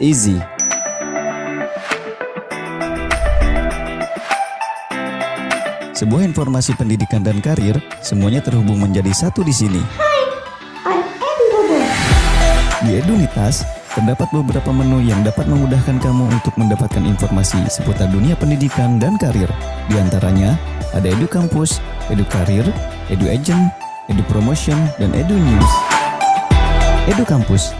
Easy. Sebuah informasi pendidikan dan karir, semuanya terhubung menjadi satu di sini. I'm Edu Bobo. Di Edunitas, terdapat beberapa menu yang dapat memudahkan kamu untuk mendapatkan informasi seputar dunia pendidikan dan karir. Di antaranya, ada Edu Kampus, Edu Karir, Edu Agent, Edu Promotion, dan Edu News. Edu Kampus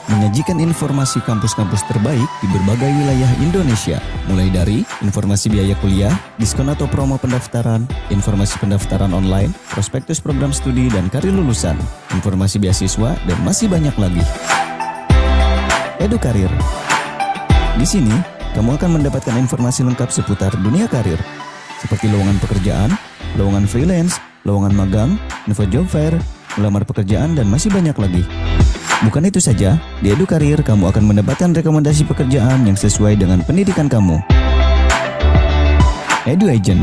menyajikan informasi kampus-kampus terbaik di berbagai wilayah Indonesia, mulai dari informasi biaya kuliah, diskon atau promo pendaftaran, informasi pendaftaran online, prospektus program studi dan karir lulusan, informasi beasiswa, dan masih banyak lagi. Edu Karir. Di sini, kamu akan mendapatkan informasi lengkap seputar dunia karir, seperti lowongan pekerjaan, lowongan freelance, lowongan magang, info job fair, melamar pekerjaan, dan masih banyak lagi. Bukan itu saja, di Edu Karir kamu akan mendapatkan rekomendasi pekerjaan yang sesuai dengan pendidikan kamu. Edu Agent.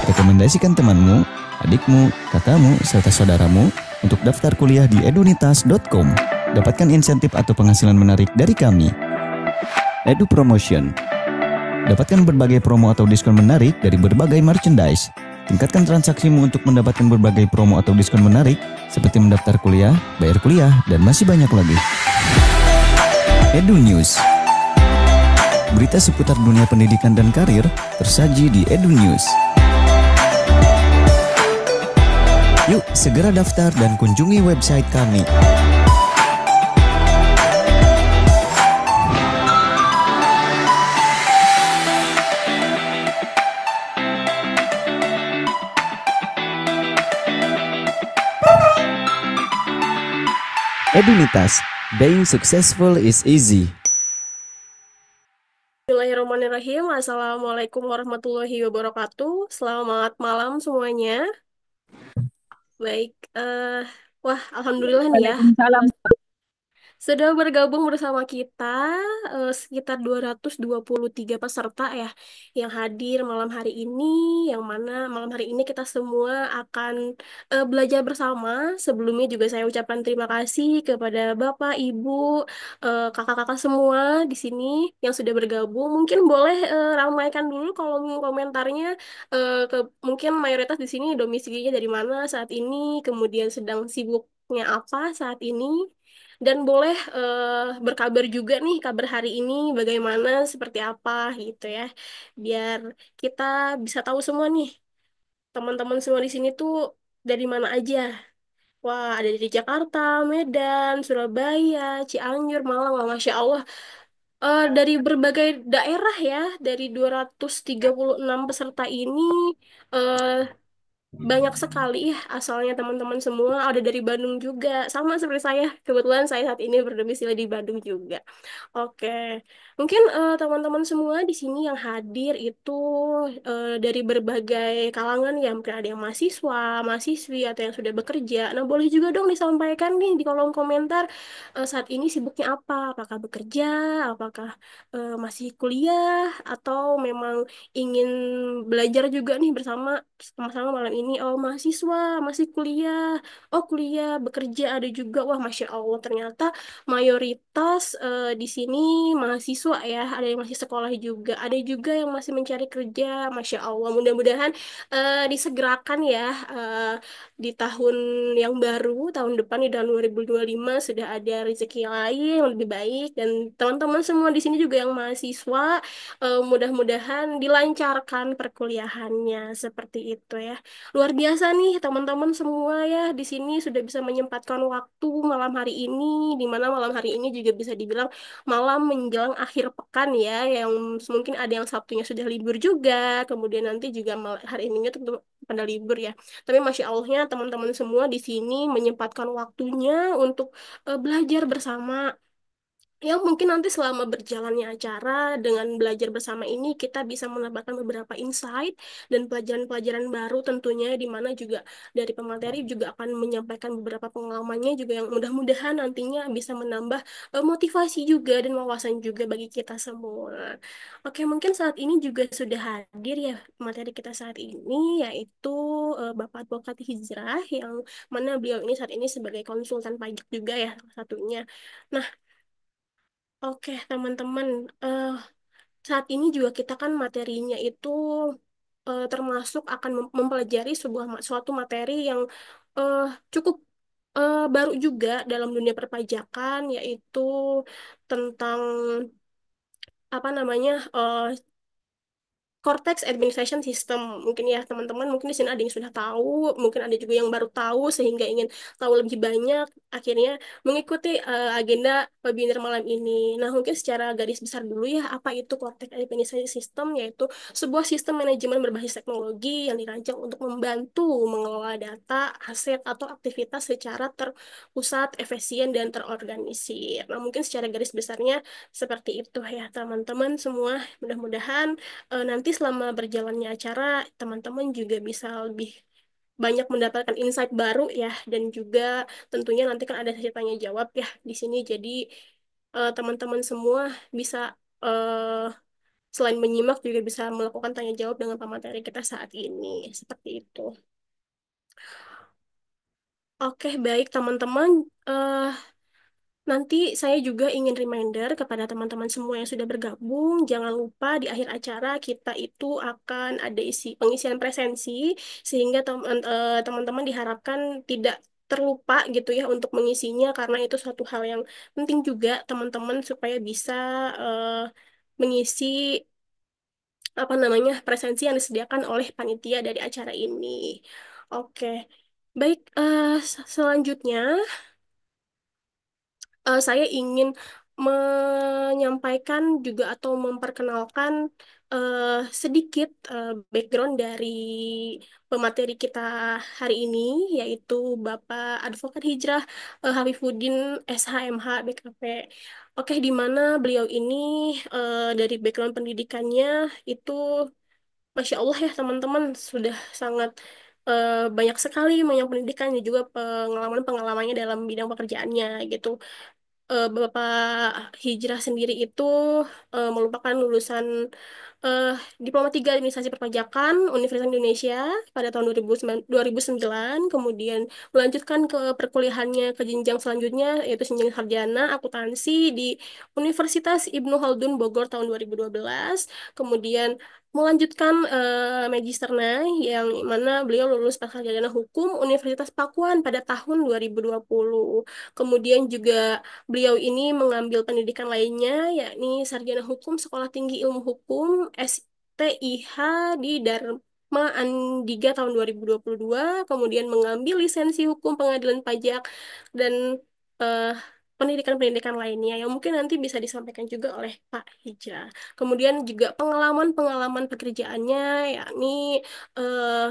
Rekomendasikan temanmu, adikmu, kakakmu, serta saudaramu untuk daftar kuliah di edunitas.com. Dapatkan insentif atau penghasilan menarik dari kami. Edu Promotion. Dapatkan berbagai promo atau diskon menarik dari berbagai merchandise. Tingkatkan transaksimu untuk mendapatkan berbagai promo atau diskon menarik seperti mendaftar kuliah, bayar kuliah, dan masih banyak lagi. Edu News. Berita seputar dunia pendidikan dan karir tersaji di Edu News. Yuk, segera daftar dan kunjungi website kami. Edunitas, being successful is easy. Bismillahirrahmanirrahim. Assalamualaikum warahmatullahi wabarakatuh. Selamat malam semuanya. Baik, alhamdulillah nih ya. Waalaikumsalam. Sudah bergabung bersama kita sekitar 223 peserta ya yang hadir malam hari ini, yang mana malam hari ini kita semua akan belajar bersama. Sebelumnya juga saya ucapkan terima kasih kepada Bapak, Ibu, kakak-kakak semua di sini yang sudah bergabung. Mungkin boleh ramaikan dulu kalau komentarnya, mungkin mayoritas di sini domisilinya dari mana saat ini, kemudian sedang sibuknya apa saat ini. Dan boleh berkabar juga nih kabar hari ini bagaimana, seperti apa gitu ya. Biar kita bisa tahu semua nih, teman-teman semua di sini tuh dari mana aja. Wah, ada dari Jakarta, Medan, Surabaya, Cianjur, Malang. Wah, Masya Allah. Dari berbagai daerah ya, dari 236 peserta ini, eh, banyak sekali ya asalnya teman-teman semua. Ada dari Bandung juga, sama seperti saya. Kebetulan saya saat ini berdomisili di Bandung juga. Oke, mungkin teman-teman semua di sini yang hadir itu dari berbagai kalangan ya. Mungkin ada yang mahasiswa, mahasiswi, atau yang sudah bekerja. Nah, boleh juga dong disampaikan nih di kolom komentar, saat ini sibuknya apa? Apakah bekerja, apakah masih kuliah, atau memang ingin belajar juga nih bersama sama-sama malam ini. Oh, mahasiswa, masih kuliah. Oh, kuliah, bekerja ada juga. Wah, Masya Allah, ternyata mayoritas di sini mahasiswa ya. Ada yang masih sekolah juga. Ada juga yang masih mencari kerja. Masya Allah, mudah-mudahan disegerakan ya, di tahun yang baru, tahun depan di tahun 2025 sudah ada rezeki lain yang lebih baik. Dan teman-teman semua di sini juga yang mahasiswa, mudah-mudahan dilancarkan perkuliahannya seperti itu ya. Luar biasa nih teman-teman semua ya, di sini sudah bisa menyempatkan waktu malam hari ini, di mana malam hari ini juga bisa dibilang malam menjelang akhir pekan ya, yang mungkin ada yang Sabtunya sudah libur juga, kemudian nanti juga hari ininya tentu pada libur ya. Tapi Masya Allahnya teman-teman semua di sini menyempatkan waktunya untuk belajar bersama. Ya, mungkin nanti selama berjalannya acara dengan belajar bersama ini kita bisa menambahkan beberapa insight dan pelajaran-pelajaran baru tentunya, di mana juga dari pemateri juga akan menyampaikan beberapa pengalamannya juga yang mudah-mudahan nantinya bisa menambah motivasi juga dan wawasan juga bagi kita semua. Oke, mungkin saat ini juga sudah hadir ya materi kita saat ini, yaitu Bapak Advokat Hijrah, yang mana beliau ini saat ini sebagai konsultan pajak juga ya salah satunya. Nah, Oke, teman-teman. Saat ini juga kita kan materinya itu termasuk akan mempelajari suatu materi yang eh, cukup baru juga dalam dunia perpajakan, yaitu tentang apa namanya Cortex Administration System. Mungkin ya teman-teman, mungkin di sini ada yang sudah tahu, mungkin ada juga yang baru tahu sehingga ingin tahu lebih banyak, akhirnya mengikuti agenda webinar malam ini. Nah, mungkin secara garis besar dulu ya, apa itu Cortex Administration System? Yaitu sebuah sistem manajemen berbasis teknologi yang dirancang untuk membantu mengelola data, aset, atau aktivitas secara terpusat, efisien, dan terorganisir. Nah, mungkin secara garis besarnya seperti itu ya teman-teman semua. Mudah-mudahan nanti selama berjalannya acara, teman-teman juga bisa lebih banyak mendapatkan insight baru ya, dan juga tentunya nanti kan ada sesi tanya jawab ya di sini. Jadi teman-teman semua bisa eh, selain menyimak juga bisa melakukan tanya jawab dengan pemateri kita saat ini. Seperti itu. Oke, baik teman-teman. Eh, Nanti saya juga ingin reminder kepada teman-teman semua yang sudah bergabung, jangan lupa di akhir acara kita itu akan ada pengisian presensi, sehingga teman-teman diharapkan tidak terlupa gitu ya untuk mengisinya, karena itu suatu hal yang penting juga teman-teman supaya bisa eh, mengisi apa namanya presensi yang disediakan oleh panitia dari acara ini. Oke, baik. Selanjutnya saya ingin menyampaikan juga atau memperkenalkan eh, sedikit background dari pemateri kita hari ini, yaitu Bapak Advokat Hijrah Hafifuddin SHMH BKP. Oke, di mana beliau ini dari background pendidikannya itu, Masya Allah ya teman-teman, sudah sangat banyak sekali banyak pendidikan dan juga pengalaman-pengalamannya dalam bidang pekerjaannya gitu. Bapak Hijrah sendiri itu merupakan lulusan eh, Diploma 3 Administrasi Perpajakan Universitas Indonesia pada tahun 2009, kemudian melanjutkan ke perkuliahannya ke jenjang selanjutnya yaitu jenjang sarjana akuntansi di Universitas Ibnu Khaldun Bogor tahun 2012, kemudian melanjutkan magisternya yang mana beliau lulus sarjana hukum Universitas Pakuan pada tahun 2020. Kemudian juga beliau ini mengambil pendidikan lainnya, yakni Sarjana Hukum Sekolah Tinggi Ilmu Hukum STIH di Dharma Andiga tahun 2022, kemudian mengambil lisensi Hukum Pengadilan Pajak dan eh, pendidikan-pendidikan lainnya yang mungkin nanti bisa disampaikan juga oleh Pak Hijrah. Kemudian juga pengalaman-pengalaman pekerjaannya, yakni eh,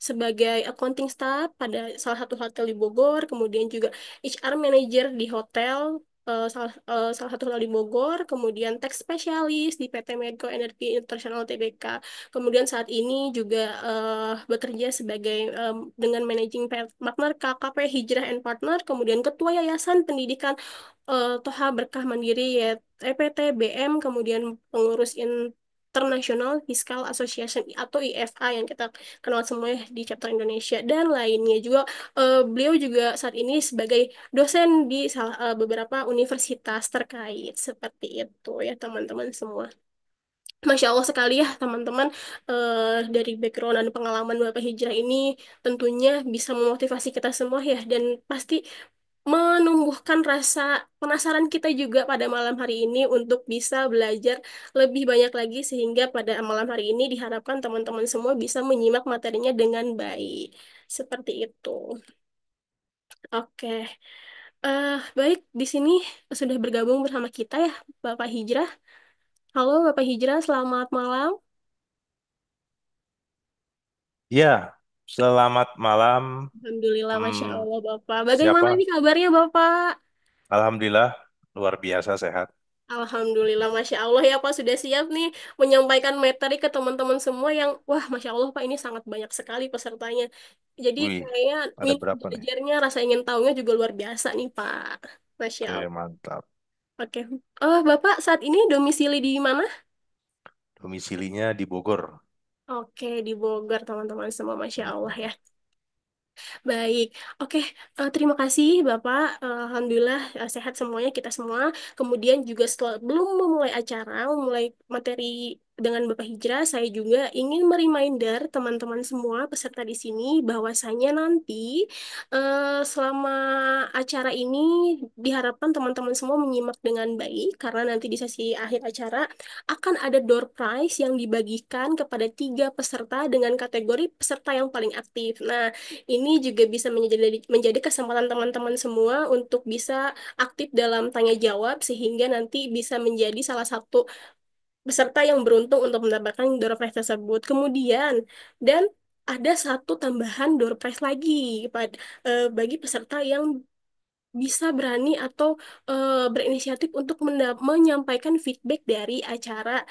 sebagai accounting staff pada salah satu hotel di Bogor, kemudian juga HR manager di hotel salah satu hotel di Bogor, kemudian tax specialist di PT Medco Energi Internasional Tbk. Kemudian saat ini juga bekerja sebagai dengan managing partner KKP Hijrah and Partner, kemudian ketua Yayasan Pendidikan Toha Berkah Mandiri ya EPT BM, kemudian pengurus International Fiscal Association atau IFA yang kita kenal semua ya di chapter Indonesia dan lainnya juga. Beliau juga saat ini sebagai dosen di beberapa universitas terkait seperti itu ya teman-teman semua. Masya Allah sekali ya teman-teman, dari background dan pengalaman Bapak Hijrah ini tentunya bisa memotivasi kita semua ya, dan pasti menumbuhkan rasa penasaran kita juga pada malam hari ini untuk bisa belajar lebih banyak lagi, sehingga pada malam hari ini diharapkan teman-teman semua bisa menyimak materinya dengan baik. Seperti itu. Oke. Baik, di sini sudah bergabung bersama kita ya Bapak Hijrah. Halo Bapak Hijrah, selamat malam. Ya, selamat malam. Alhamdulillah, Masya Hmm, Allah Bapak. Bagaimana siapa? nih kabarnya Bapak? Alhamdulillah, luar biasa sehat. Alhamdulillah, Masya Allah ya Pak, sudah siap nih menyampaikan materi ke teman-teman semua yang, wah Masya Allah Pak, ini sangat banyak sekali pesertanya. Jadi Wih, saya ada minat berapa nih? belajarnya, rasa ingin tahunya juga luar biasa nih Pak. Masya Oke, Allah. mantap. Oke. Bapak saat ini domisili di mana? Domisilinya di Bogor. Oke, di Bogor teman-teman semua, Masya Allah Hmm, ya. Baik, oke. Terima kasih Bapak. Alhamdulillah sehat semuanya kita semua. Kemudian juga setelah belum memulai acara, memulai materi dengan Bapak Hijrah, saya juga ingin mereminder teman-teman semua peserta di sini bahwasanya nanti selama acara ini diharapkan teman-teman semua menyimak dengan baik karena nanti di sesi akhir acara akan ada door prize yang dibagikan kepada tiga peserta dengan kategori peserta yang paling aktif. Nah, ini juga bisa menjadi kesempatan teman-teman semua untuk bisa aktif dalam tanya jawab sehingga nanti bisa menjadi salah satu peserta yang beruntung untuk mendapatkan door prize tersebut. Kemudian dan ada satu tambahan door prize lagi bagi peserta yang bisa berani atau berinisiatif untuk menyampaikan feedback dari acara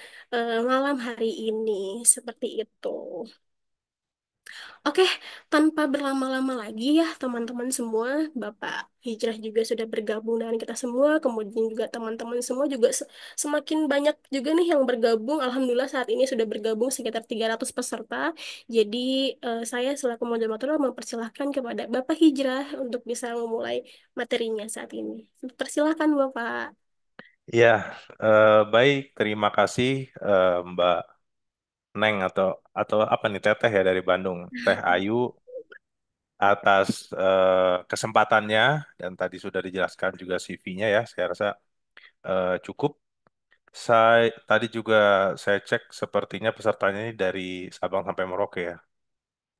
malam hari ini. Seperti itu. Oke, tanpa berlama-lama lagi ya teman-teman semua, Bapak Hijrah juga sudah bergabung dengan kita semua, kemudian juga teman-teman semua juga semakin banyak juga nih yang bergabung. Alhamdulillah saat ini sudah bergabung sekitar 300 peserta. Jadi saya selaku moderator mempersilahkan kepada Bapak Hijrah untuk bisa memulai materinya saat ini. Persilahkan Bapak. Ya, baik. Terima kasih Mbak Neng atau apa nih Teteh ya dari Bandung, Teh Ayu atas kesempatannya dan tadi sudah dijelaskan juga CV-nya ya. Saya rasa cukup. Tadi juga saya cek sepertinya pesertanya ini dari Sabang sampai Merauke ya.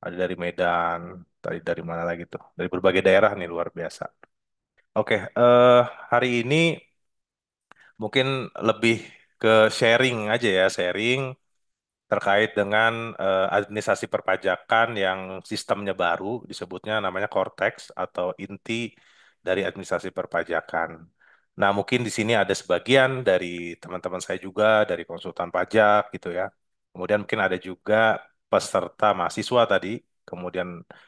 Ada dari Medan, tadi dari mana lagi tuh? Dari berbagai daerah nih luar biasa. Oke, hari ini mungkin lebih ke sharing aja ya, sharing terkait dengan administrasi perpajakan yang sistemnya baru, disebutnya namanya Cortex atau inti dari administrasi perpajakan. Nah, mungkin di sini ada sebagian dari teman-teman saya juga dari konsultan pajak gitu ya. Kemudian mungkin ada juga peserta mahasiswa tadi, kemudian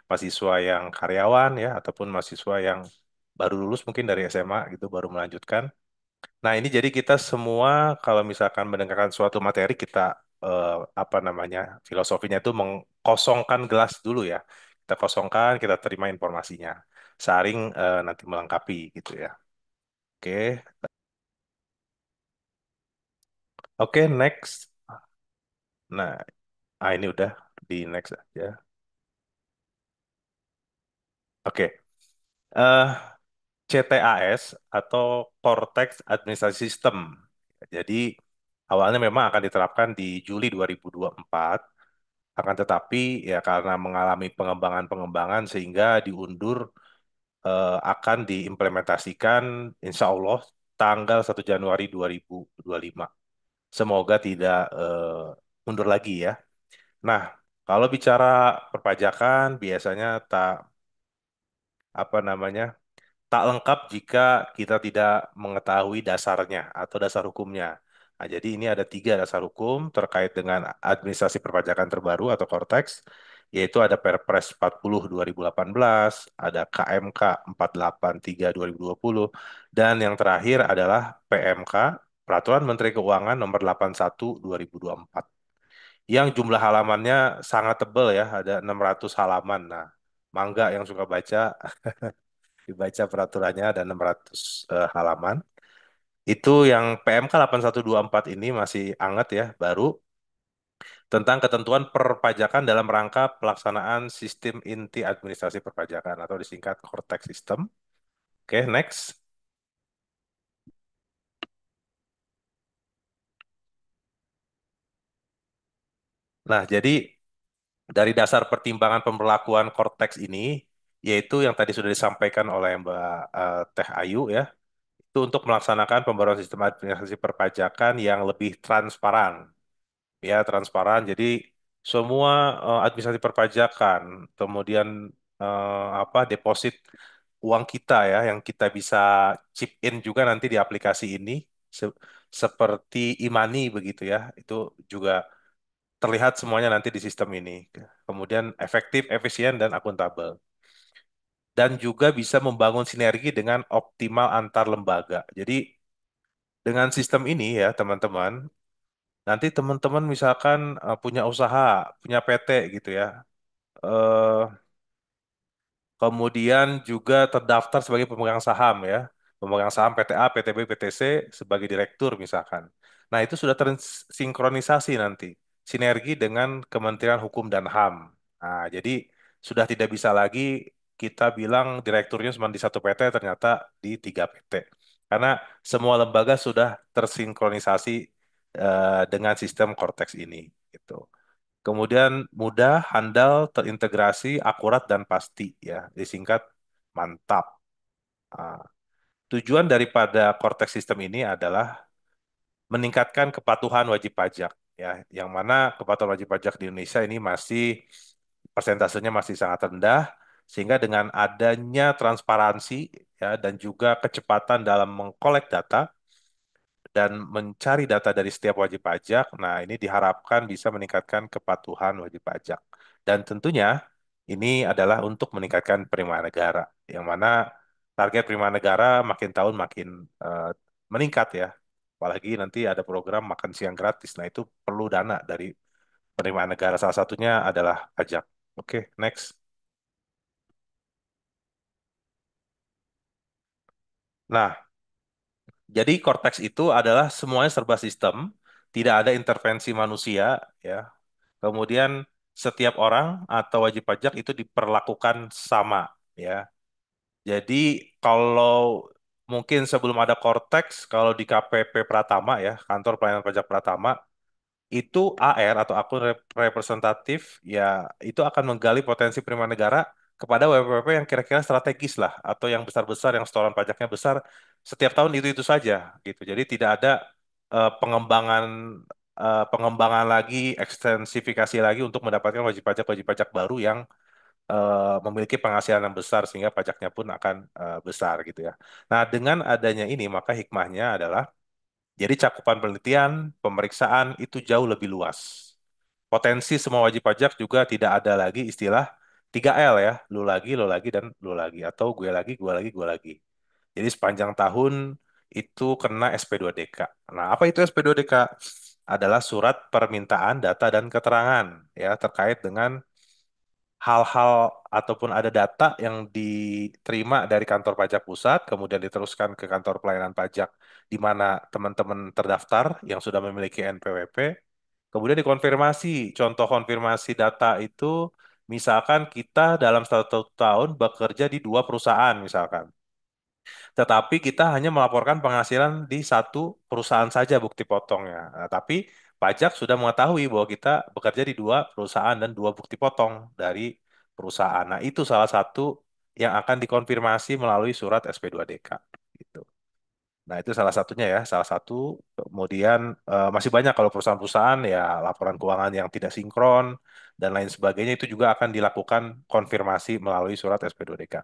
mahasiswa yang karyawan ya, ataupun mahasiswa yang baru lulus mungkin dari SMA gitu, baru melanjutkan. Nah, ini jadi kita semua kalau misalkan mendengarkan suatu materi kita eh, apa namanya filosofinya itu mengkosongkan gelas dulu ya. Kita kosongkan, kita terima informasinya. Saring nanti melengkapi gitu ya. Oke, oke next. Nah, ini udah di next aja. Oke, eh CTAS atau Cortex Administration System. Jadi awalnya memang akan diterapkan di Juli 2024. Akan tetapi ya karena mengalami pengembangan-pengembangan sehingga diundur akan diimplementasikan insya Allah tanggal 1 Januari 2025. Semoga tidak mundur lagi ya. Nah, kalau bicara perpajakan biasanya tak apa namanya tak lengkap jika kita tidak mengetahui dasarnya atau dasar hukumnya. Nah, jadi ini ada tiga dasar hukum terkait dengan administrasi perpajakan terbaru atau Cortex, yaitu ada Perpres 40 2018, ada KMK 483 2020, dan yang terakhir adalah PMK, Peraturan Menteri Keuangan Nomor 81 2024. Yang jumlah halamannya sangat tebal ya, ada 600 halaman. Nah, mangga yang suka baca dibaca peraturannya ada 600 halaman. Itu yang PMK 8124 ini masih anget ya, baru tentang ketentuan perpajakan dalam rangka pelaksanaan sistem inti administrasi perpajakan atau disingkat Cortex System. Oke, next. Nah, jadi dari dasar pertimbangan pemberlakuan Cortex ini, yaitu yang tadi sudah disampaikan oleh Mbak Teh Ayu ya, itu untuk melaksanakan pembaruan sistem administrasi perpajakan yang lebih transparan ya transparan. Jadi semua administrasi perpajakan, kemudian apa deposit uang kita ya yang kita bisa chip in juga nanti di aplikasi ini seperti e-money begitu ya. Itu juga terlihat semuanya nanti di sistem ini. Kemudian efektif, efisien dan akuntabel. Dan juga bisa membangun sinergi dengan optimal antar lembaga. Jadi dengan sistem ini ya teman-teman, nanti teman-teman misalkan punya usaha, punya PT gitu ya. eh kemudian juga terdaftar sebagai pemegang saham ya, pemegang saham PTA, PTB, PTC sebagai direktur misalkan. Nah, itu sudah tersinkronisasi nanti, sinergi dengan Kementerian Hukum dan HAM. Nah, jadi sudah tidak bisa lagi kita bilang direkturnya cuma di satu PT, ternyata di tiga PT. Karena semua lembaga sudah tersinkronisasi dengan sistem Cortex ini. Gitu. Kemudian mudah, handal, terintegrasi, akurat, dan pasti ya. Disingkat mantap. Ah, tujuan daripada Cortex System ini adalah meningkatkan kepatuhan wajib pajak ya, yang mana kepatuhan wajib pajak di Indonesia ini masih persentasenya masih sangat rendah, sehingga dengan adanya transparansi ya dan juga kecepatan dalam mengkolek data dan mencari data dari setiap wajib pajak. Nah, ini diharapkan bisa meningkatkan kepatuhan wajib pajak. Dan tentunya ini adalah untuk meningkatkan penerimaan negara, yang mana target penerimaan negara makin tahun makin eh, meningkat ya. Apalagi nanti ada program makan siang gratis. Nah, itu perlu dana dari penerimaan negara. Salah satunya adalah pajak. Oke, next. Nah, jadi Cortex itu adalah semuanya serba sistem, tidak ada intervensi manusia ya. Kemudian setiap orang atau wajib pajak itu diperlakukan sama ya. Jadi kalau mungkin sebelum ada Cortex, kalau di KPP Pratama ya, Kantor Pelayanan Pajak Pratama, itu AR atau akun representatif ya itu akan menggali potensi penerimaan negara kepada WPWP yang kira-kira strategis lah atau yang besar-besar yang setoran pajaknya besar setiap tahun itu saja gitu. Jadi tidak ada pengembangan pengembangan lagi, ekstensifikasi lagi untuk mendapatkan wajib pajak baru yang memiliki penghasilan yang besar sehingga pajaknya pun akan besar gitu ya. Nah, dengan adanya ini maka hikmahnya adalah jadi cakupan penelitian, pemeriksaan itu jauh lebih luas. Potensi semua wajib pajak juga tidak ada lagi istilah 3L ya, lu lagi, dan lu lagi. Atau gue lagi, gue lagi, gue lagi. Jadi sepanjang tahun itu kena SP2DK. Nah, apa itu SP2DK? Adalah surat permintaan data dan keterangan ya terkait dengan hal-hal ataupun ada data yang diterima dari kantor pajak pusat, kemudian diteruskan ke kantor pelayanan pajak di mana teman-teman terdaftar yang sudah memiliki NPWP, kemudian dikonfirmasi. Contoh konfirmasi data itu, misalkan kita dalam 1 tahun bekerja di 2 perusahaan, misalkan. Tetapi kita hanya melaporkan penghasilan di satu perusahaan saja bukti potongnya. Nah, tapi pajak sudah mengetahui bahwa kita bekerja di 2 perusahaan dan 2 bukti potong dari perusahaan. Nah, itu salah satu yang akan dikonfirmasi melalui surat SP2DK. Gitu. Nah, itu salah satunya ya, salah satu. Kemudian masih banyak kalau perusahaan-perusahaan ya laporan keuangan yang tidak sinkron dan lain sebagainya itu juga akan dilakukan konfirmasi melalui surat SP2DK.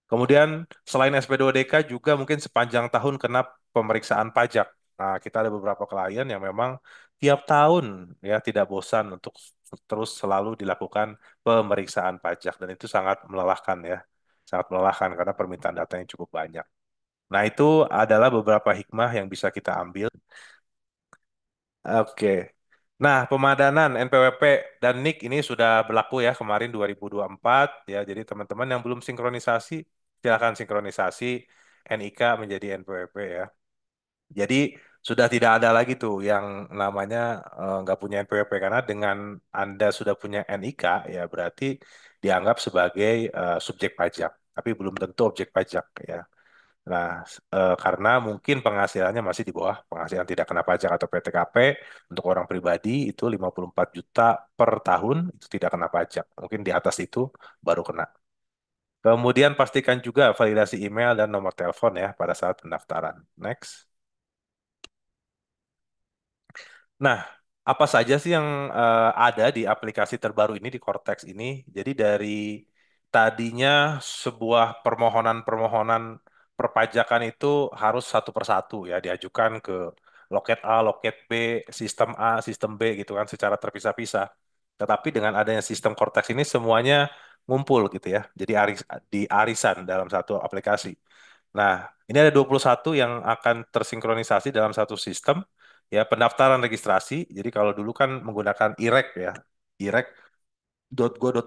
Kemudian selain SP2DK juga mungkin sepanjang tahun kena pemeriksaan pajak. Nah, kita ada beberapa klien yang memang tiap tahun ya tidak bosan untuk terus selalu dilakukan pemeriksaan pajak dan itu sangat melelahkan ya. Sangat melelahkan karena permintaan datanya cukup banyak. Nah, itu adalah beberapa hikmah yang bisa kita ambil. Oke. Nah, pemadanan NPWP dan NIK ini sudah berlaku ya kemarin 2024 ya. Jadi teman-teman yang belum sinkronisasi silakan sinkronisasi NIK menjadi NPWP ya. Jadi sudah tidak ada lagi tuh yang namanya nggak punya NPWP karena dengan Anda sudah punya NIK ya berarti dianggap sebagai subjek pajak, tapi belum tentu objek pajak ya. Nah, karena mungkin penghasilannya masih di bawah penghasilan tidak kena pajak atau PTKP, untuk orang pribadi itu 54 juta per tahun itu tidak kena pajak. Mungkin di atas itu baru kena. Kemudian pastikan juga validasi email dan nomor telepon ya pada saat pendaftaran. Next. Nah, apa saja sih yang ada di aplikasi terbaru ini di Cortex ini? Jadi dari tadinya sebuah permohonan-permohonan perpajakan itu harus satu persatu ya diajukan ke loket A, loket B, sistem A, sistem B gitu kan secara terpisah-pisah. Tetapi dengan adanya sistem Cortex ini semuanya ngumpul gitu ya. Jadi di arisan dalam satu aplikasi. Nah, ini ada 21 yang akan tersinkronisasi dalam satu sistem ya pendaftaran registrasi. Jadi kalau dulu kan menggunakan IREK ya, irek.go.id.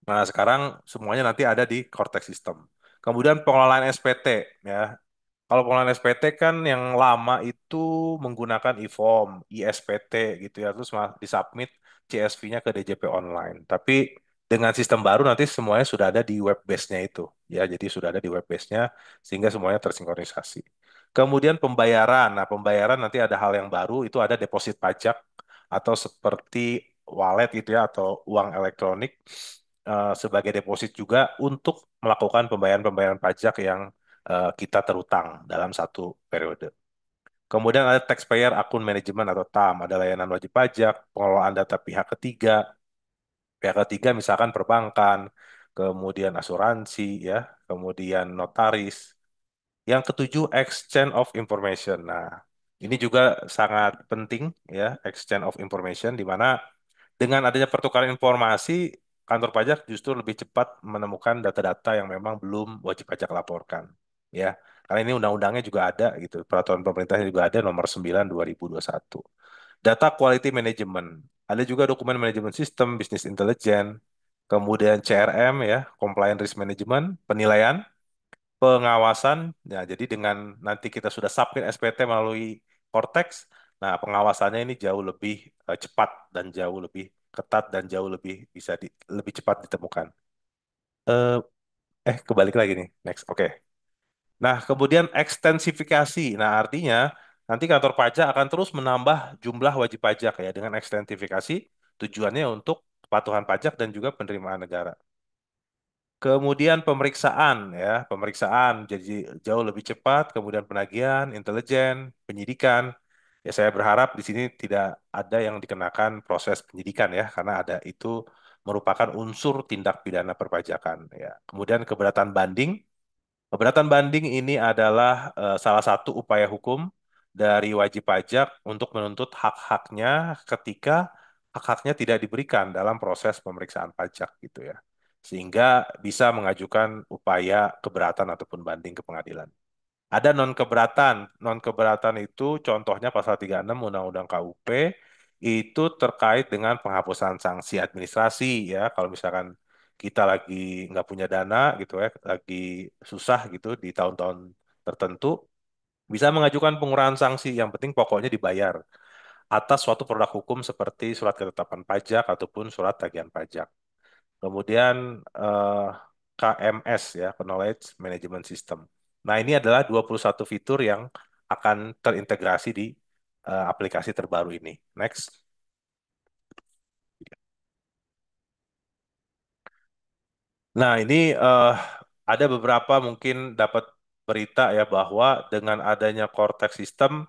Nah, sekarang semuanya nanti ada di Cortex System. Kemudian pengelolaan SPT ya. Kalau pengelolaan SPT kan yang lama itu menggunakan IFOM, ISPT gitu ya, terus disubmit CSV-nya ke DJP online. Tapi dengan sistem baru nanti semuanya sudah ada di web base-nya itu. Ya, jadi sudah ada di web base-nya sehingga semuanya tersinkronisasi. Kemudian pembayaran. Nah, pembayaran nanti ada hal yang baru, itu ada deposit pajak atau seperti wallet gitu ya, atau uang elektronik sebagai deposit juga untuk melakukan pembayaran-pembayaran pajak yang kita terutang dalam satu periode. Kemudian ada taxpayer akun manajemen atau TAM, ada layanan wajib pajak, pengelolaan data pihak ketiga misalkan perbankan, kemudian asuransi ya, kemudian notaris. Yang ketujuh, exchange of information. Nah, ini juga sangat penting ya, exchange of information di mana dengan adanya pertukaran informasi, kantor pajak justru lebih cepat menemukan data-data yang memang belum wajib pajak laporkan. Ya, karena ini undang-undangnya juga ada gitu, peraturan pemerintahnya juga ada nomor 9 2021. Data quality management. Ada juga dokumen manajemen sistem, business intelligence, kemudian CRM ya, compliance risk management, penilaian, pengawasan. Ya, jadi dengan nanti kita sudah submit SPT melalui Cortex, nah pengawasannya ini jauh lebih cepat dan jauh lebih ketat dan jauh lebih bisa lebih cepat ditemukan. Eh, kebalik lagi nih. Next, oke. Nah, kemudian ekstensifikasi. Nah, artinya nanti kantor pajak akan terus menambah jumlah wajib pajak ya dengan ekstensifikasi tujuannya untuk kepatuhan pajak dan juga penerimaan negara. Kemudian pemeriksaan ya, pemeriksaan jadi jauh lebih cepat, kemudian penagihan, intelijen, penyidikan. Ya saya berharap di sini tidak ada yang dikenakan proses penyidikan ya, karena ada itu merupakan unsur tindak pidana perpajakan ya. Kemudian keberatan banding. Keberatan banding ini adalah salah satu upaya hukum dari wajib pajak untuk menuntut hak-haknya ketika hak-haknya tidak diberikan dalam proses pemeriksaan pajak gitu ya. Sehingga bisa mengajukan upaya keberatan ataupun banding ke pengadilan. Ada non keberatan. Non keberatan itu contohnya pasal 36 Undang-Undang KUP itu terkait dengan penghapusan sanksi administrasi ya. Kalau misalkan kita lagi nggak punya dana gitu ya, lagi susah gitu di tahun-tahun tertentu, bisa mengajukan pengurangan sanksi. Yang penting pokoknya dibayar atas suatu produk hukum seperti surat ketetapan pajak ataupun surat tagihan pajak. Kemudian KMS ya, Knowledge Management System. Nah, ini adalah 21 fitur yang akan terintegrasi di aplikasi terbaru ini. Next. Nah, ini ada beberapa mungkin dapat berita ya bahwa dengan adanya Cortex System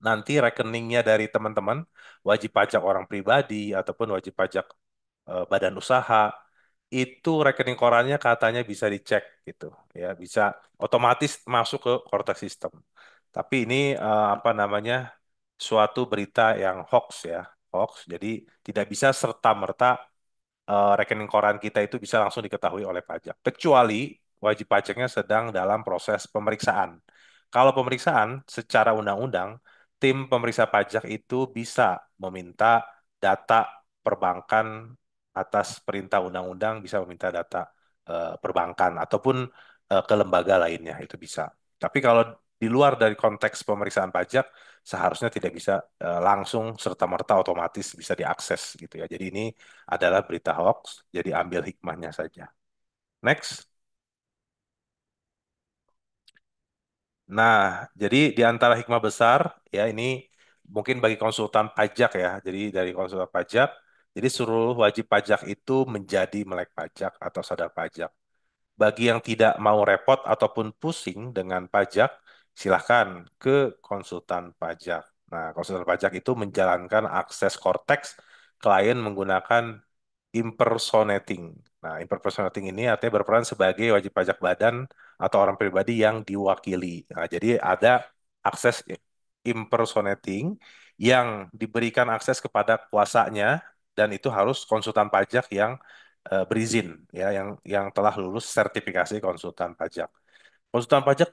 nanti rekeningnya dari teman-teman wajib pajak orang pribadi ataupun wajib pajak badan usaha itu rekening korannya katanya bisa dicek gitu ya bisa otomatis masuk ke Cortex System. Tapi ini apa namanya suatu berita yang hoax ya hoax jadi tidak bisa serta-merta rekening koran kita itu bisa langsung diketahui oleh pajak, kecuali wajib pajaknya sedang dalam proses pemeriksaan. Kalau pemeriksaan secara undang-undang, tim pemeriksa pajak itu bisa meminta data perbankan atas perintah undang-undang, bisa meminta data perbankan ataupun ke lembaga lainnya, itu bisa. Tapi kalau di luar dari konteks pemeriksaan pajak, seharusnya tidak bisa langsung serta-merta otomatis bisa diakses gitu ya. Jadi ini adalah berita hoax, jadi ambil hikmahnya saja. Next. Nah, jadi di antara hikmah besar, ya ini mungkin bagi konsultan pajak ya, jadi dari konsultan pajak, jadi seluruh wajib pajak itu menjadi melek pajak atau sadar pajak. Bagi yang tidak mau repot ataupun pusing dengan pajak, silahkan ke konsultan pajak. Nah, konsultan pajak itu menjalankan akses Cortex klien menggunakan impersonating. Nah, impersonating ini artinya berperan sebagai wajib pajak badan atau orang pribadi yang diwakili. Nah, jadi ada akses impersonating yang diberikan akses kepada kuasanya dan itu harus konsultan pajak yang berizin ya yang telah lulus sertifikasi konsultan pajak. Konsultan pajak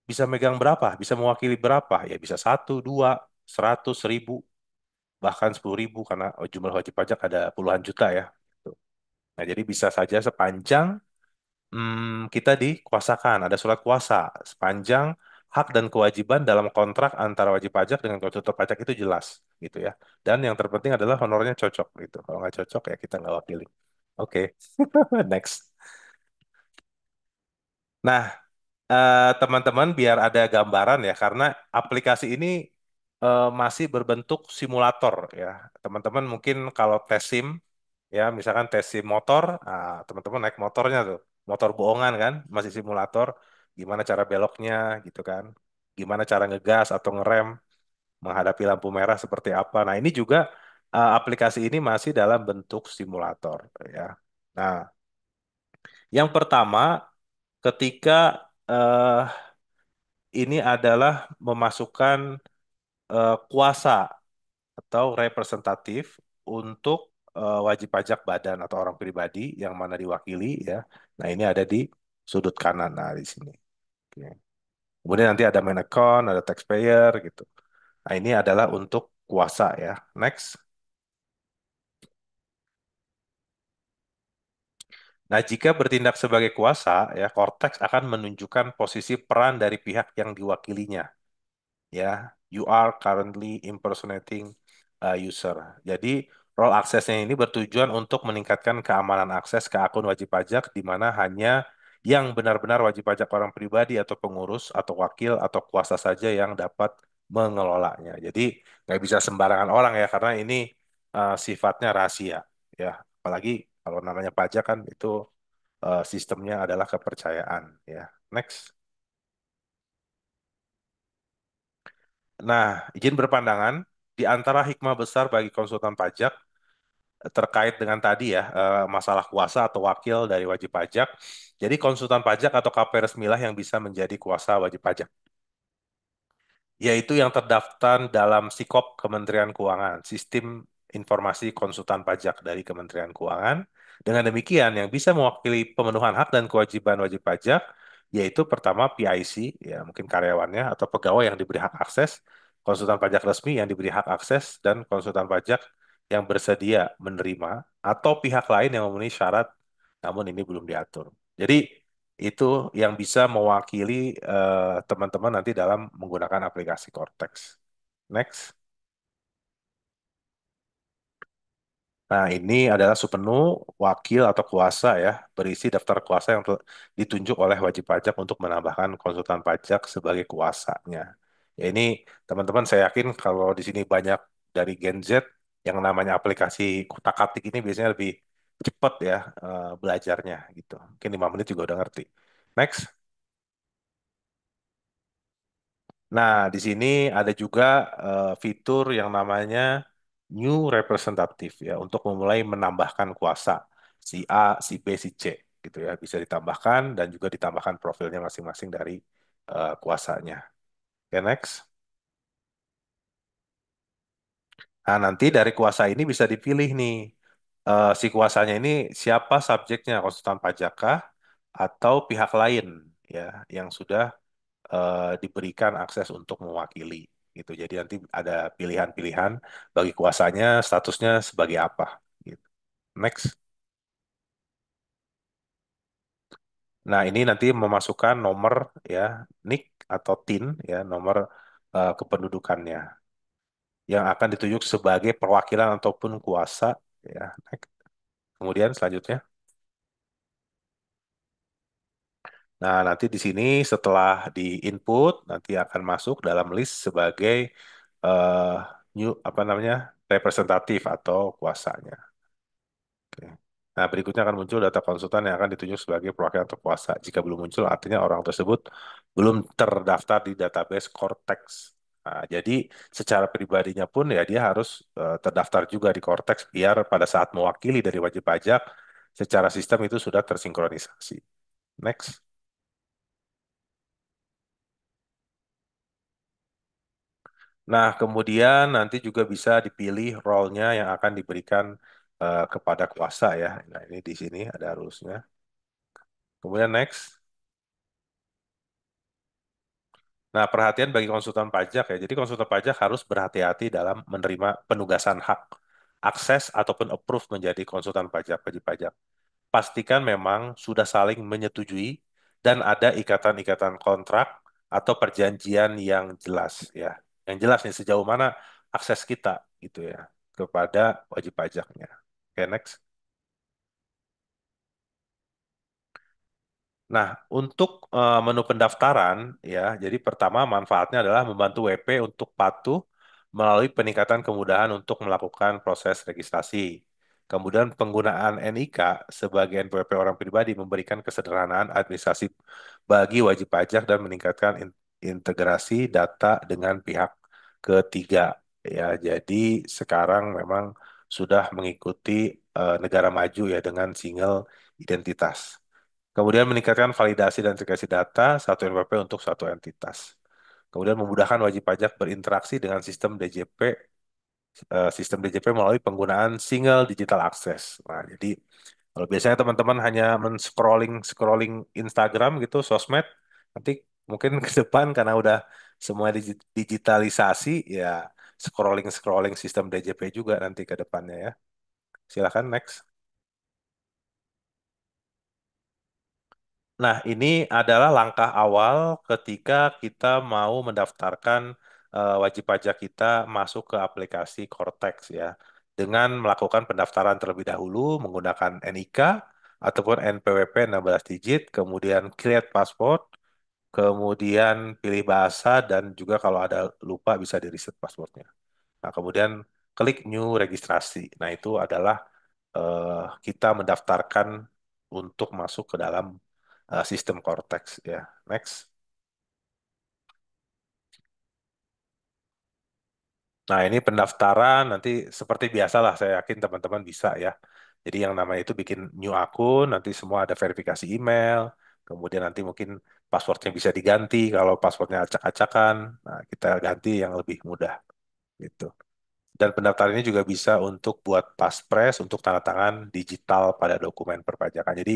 bisa megang berapa? Bisa mewakili berapa? Ya bisa satu, dua, 100, 1000, bahkan 10.000 karena jumlah wajib pajak ada puluhan juta ya. Nah, jadi bisa saja sepanjang kita dikuasakan, ada surat kuasa, sepanjang hak dan kewajiban dalam kontrak antara wajib pajak dengan konsultan pajak itu jelas, gitu ya. Dan yang terpenting adalah honornya cocok, gitu. Kalau nggak cocok ya kita nggak wakili. Oke, next. Nah, teman-teman biar ada gambaran ya, karena aplikasi ini masih berbentuk simulator ya. Teman-teman mungkin kalau tes SIM ya, misalkan tes SIM motor, teman-teman naik motornya tuh, motor bohongan kan, masih simulator, gimana cara beloknya gitu kan, gimana cara ngegas atau ngerem menghadapi lampu merah seperti apa. Nah, ini juga aplikasi ini masih dalam bentuk simulator ya. Nah, yang pertama ketika eh, ini adalah memasukkan kuasa atau representatif untuk wajib pajak badan atau orang pribadi yang mana diwakili ya. Nah, ini ada di sudut kanan. Nah, di sini. Oke. Kemudian nanti ada main account, ada taxpayer gitu. Nah, ini adalah untuk kuasa ya. Next. Nah, jika bertindak sebagai kuasa ya, Cortex akan menunjukkan posisi peran dari pihak yang diwakilinya. Ya, you are currently impersonating a user. Jadi, role aksesnya ini bertujuan untuk meningkatkan keamanan akses ke akun wajib pajak di mana hanya yang benar-benar wajib pajak orang pribadi atau pengurus atau wakil atau kuasa saja yang dapat mengelolanya. Jadi, nggak bisa sembarangan orang ya, karena ini sifatnya rahasia. Ya, apalagi kalau namanya pajak kan itu sistemnya adalah kepercayaan. Ya, next. Nah, izin berpandangan, di antara hikmah besar bagi konsultan pajak terkait dengan tadi ya, masalah kuasa atau wakil dari wajib pajak. Jadi konsultan pajak atau KP resmilah yang bisa menjadi kuasa wajib pajak, yaitu yang terdaftar dalam SIKOP Kementerian Keuangan, Sistem Informasi Konsultan Pajak dari Kementerian Keuangan. Dengan demikian, yang bisa mewakili pemenuhan hak dan kewajiban wajib pajak, yaitu pertama PIC, ya mungkin karyawannya atau pegawai yang diberi hak akses, konsultan pajak resmi yang diberi hak akses, dan konsultan pajak yang bersedia menerima, atau pihak lain yang memenuhi syarat, namun ini belum diatur. Jadi, itu yang bisa mewakili teman-teman nanti dalam menggunakan aplikasi Cortex. Next. Nah, ini adalah supenu wakil atau kuasa ya, berisi daftar kuasa yang ditunjuk oleh wajib pajak untuk menambahkan konsultan pajak sebagai kuasanya. Ya ini teman-teman saya yakin kalau di sini banyak dari Gen Z yang namanya aplikasi kutak-atik ini biasanya lebih cepat ya belajarnya gitu. Mungkin 5 menit juga udah ngerti. Next. Nah, di sini ada juga fitur yang namanya New Representative ya untuk memulai menambahkan kuasa si A, si B, si C gitu ya bisa ditambahkan dan juga ditambahkan profilnya masing-masing dari kuasanya. Oke, next. Nah, nanti dari kuasa ini bisa dipilih nih si kuasanya ini siapa subjeknya, konsultan pajak kah atau pihak lain ya yang sudah diberikan akses untuk mewakili gitu. Jadi nanti ada pilihan-pilihan bagi kuasanya statusnya sebagai apa gitu. Next. Nah, ini nanti memasukkan nomor ya NIK atau TIN ya, nomor kependudukannya yang akan ditunjuk sebagai perwakilan ataupun kuasa ya. Next. Kemudian selanjutnya. Nah, nanti di sini setelah di input nanti akan masuk dalam list sebagai eh, new apa namanya representatif atau kuasanya. Oke. Nah, berikutnya akan muncul data konsultan yang akan ditunjuk sebagai perwakilan atau kuasa. Jika belum muncul, artinya orang tersebut belum terdaftar di database Cortex. Nah, jadi secara pribadinya pun ya dia harus terdaftar juga di Cortex biar pada saat mewakili dari wajib pajak secara sistem itu sudah tersinkronisasi. Next. Nah, kemudian nanti juga bisa dipilih role-nya yang akan diberikan kepada kuasa ya. Nah, ini di sini ada rules-nya. Kemudian next. Nah, perhatian bagi konsultan pajak ya. Jadi konsultan pajak harus berhati-hati dalam menerima penugasan hak, akses ataupun approve menjadi konsultan pajak, wajib pajak. pastikan memang sudah saling menyetujui dan ada ikatan-ikatan kontrak atau perjanjian yang jelas ya. Yang jelas nih sejauh mana akses kita gitu ya kepada wajib pajaknya. Oke, next. Nah, untuk menu pendaftaran ya, jadi pertama manfaatnya adalah membantu WP untuk patuh melalui peningkatan kemudahan untuk melakukan proses registrasi. Kemudian penggunaan NIK sebagai NPWP orang pribadi memberikan kesederhanaan administrasi bagi wajib pajak dan meningkatkan integrasi data dengan pihak ketiga. Ya, jadi sekarang memang sudah mengikuti negara maju ya dengan single identitas. Kemudian meningkatkan validasi dan integrasi data satu NPWP untuk satu entitas. Kemudian memudahkan wajib pajak berinteraksi dengan sistem DJP melalui penggunaan single digital access. Nah, jadi kalau biasanya teman-teman hanya men-scrolling scrolling Instagram gitu, sosmed, nanti mungkin ke depan karena udah semua digitalisasi, ya scrolling scrolling sistem DJP juga nanti ke depannya ya. Silakan next. Nah, ini adalah langkah awal ketika kita mau mendaftarkan wajib pajak kita masuk ke aplikasi Cortex ya. Dengan melakukan pendaftaran terlebih dahulu menggunakan NIK ataupun NPWP 16 digit, kemudian create password, kemudian pilih bahasa dan juga kalau ada lupa bisa di reset passwordnya. Nah, kemudian klik new registrasi. Nah, itu adalah kita mendaftarkan untuk masuk ke dalam sistem Cortex ya. Next. Nah, ini pendaftaran nanti seperti biasa lah saya yakin teman-teman bisa ya. Jadi yang namanya itu bikin new akun, nanti semua ada verifikasi email, kemudian nanti mungkin passwordnya bisa diganti kalau passwordnya acak-acakan. Nah, kita ganti yang lebih mudah gitu. Dan pendaftaran ini juga bisa untuk buat paspres, untuk tanda tangan digital pada dokumen perpajakan. Jadi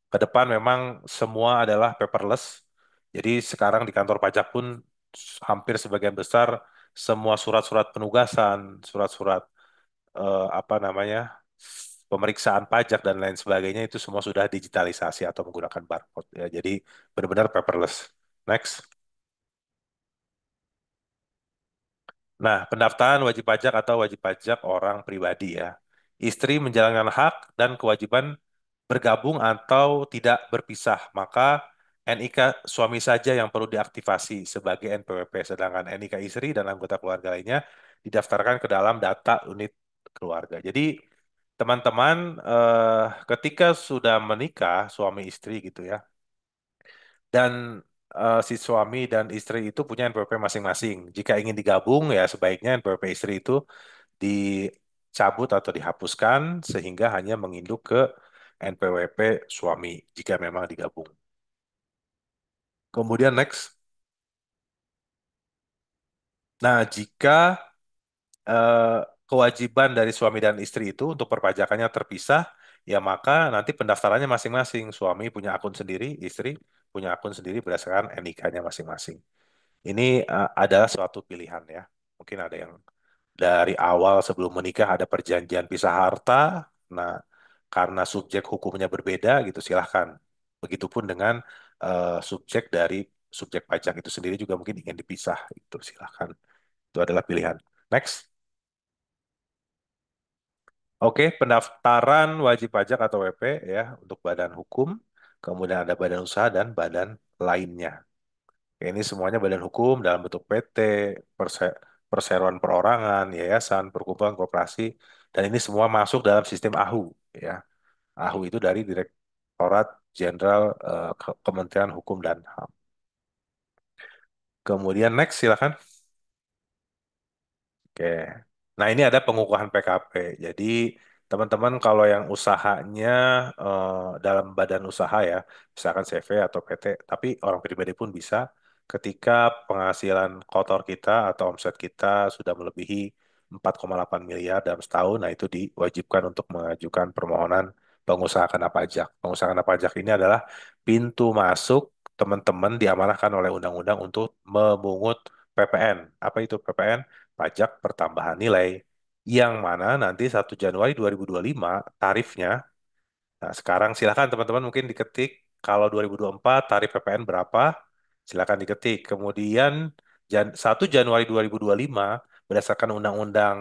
ke depan memang semua adalah paperless. Jadi sekarang di kantor pajak pun hampir sebagian besar semua surat-surat penugasan, surat-surat apa namanya, pemeriksaan pajak dan lain sebagainya itu semua sudah digitalisasi atau menggunakan barcode. Ya, jadi benar-benar paperless. Next. Nah, pendaftaran wajib pajak atau wajib pajak orang pribadi ya. Istri menjalankan hak dan kewajiban bergabung atau tidak berpisah, maka NIK suami saja yang perlu diaktifasi sebagai NPWP, sedangkan NIK istri dan anggota keluarga lainnya didaftarkan ke dalam data unit keluarga. Jadi, teman-teman, ketika sudah menikah, suami istri gitu ya, dan si suami dan istri itu punya NPWP masing-masing. Jika ingin digabung, ya sebaiknya NPWP istri itu dicabut atau dihapuskan sehingga hanya menginduk ke NPWP suami jika memang digabung. Kemudian next. Nah, jika eh, kewajiban dari suami dan istri itu untuk perpajakannya terpisah, ya maka nanti pendaftarannya masing-masing. Suami punya akun sendiri, istri punya akun sendiri berdasarkan NIK-nya masing-masing. Ini adalah suatu pilihan ya. Mungkin ada yang dari awal sebelum menikah ada perjanjian pisah harta. Nah, karena subjek hukumnya berbeda gitu silahkan. Begitupun dengan subjek dari subjek pajak itu sendiri juga mungkin ingin dipisah itu silahkan. Itu adalah pilihan. Next. Oke, pendaftaran wajib pajak atau WP ya untuk badan hukum, kemudian ada badan usaha dan badan lainnya. Oke, ini semuanya badan hukum dalam bentuk PT, perseroan perorangan, yayasan, perkumpulan, koperasi, dan ini semua masuk dalam sistem AHU ya. AHU itu dari Direktorat Jenderal Kementerian Hukum dan HAM. Kemudian next silakan. Oke. Nah, ini ada pengukuhan PKP. Jadi, teman-teman kalau yang usahanya eh, dalam badan usaha ya, misalkan CV atau PT, tapi orang pribadi pun bisa ketika penghasilan kotor kita atau omset kita sudah melebihi 4,8 miliar dalam setahun, nah itu diwajibkan untuk mengajukan permohonan pengusaha kena pajak. Pengusaha kena pajak ini adalah pintu masuk teman-teman diamanahkan oleh undang-undang untuk memungut PPN. Apa itu PPN? Pajak pertambahan nilai, yang mana nanti 1 Januari 2025 tarifnya Nah, sekarang silakan teman-teman mungkin diketik kalau 2024 tarif PPN berapa, silakan diketik. Kemudian 1 Januari 2025 berdasarkan Undang-Undang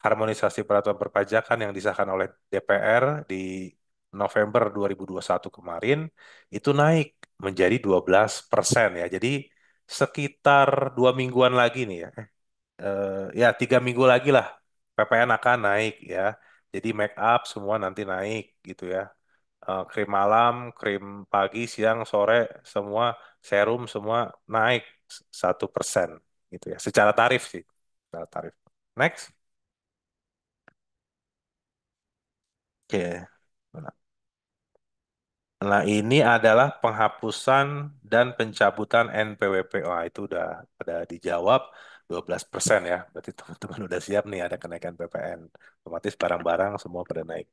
Harmonisasi Peraturan Perpajakan yang disahkan oleh DPR di November 2021 kemarin itu naik menjadi 12% ya. Jadi sekitar 2 mingguan lagi nih ya. Ya 3 minggu lagi lah PPN akan naik ya. Jadi make up semua nanti naik gitu ya. Krim malam, krim pagi, siang, sore, semua serum semua naik 1% gitu ya. Secara tarif sih, secara tarif. Next. Oke. Nah, ini adalah penghapusan dan pencabutan NPWP. Wah, itu udah dijawab 12% ya. Berarti teman-teman udah siap nih ada kenaikan PPN. Otomatis barang-barang semua pada naik.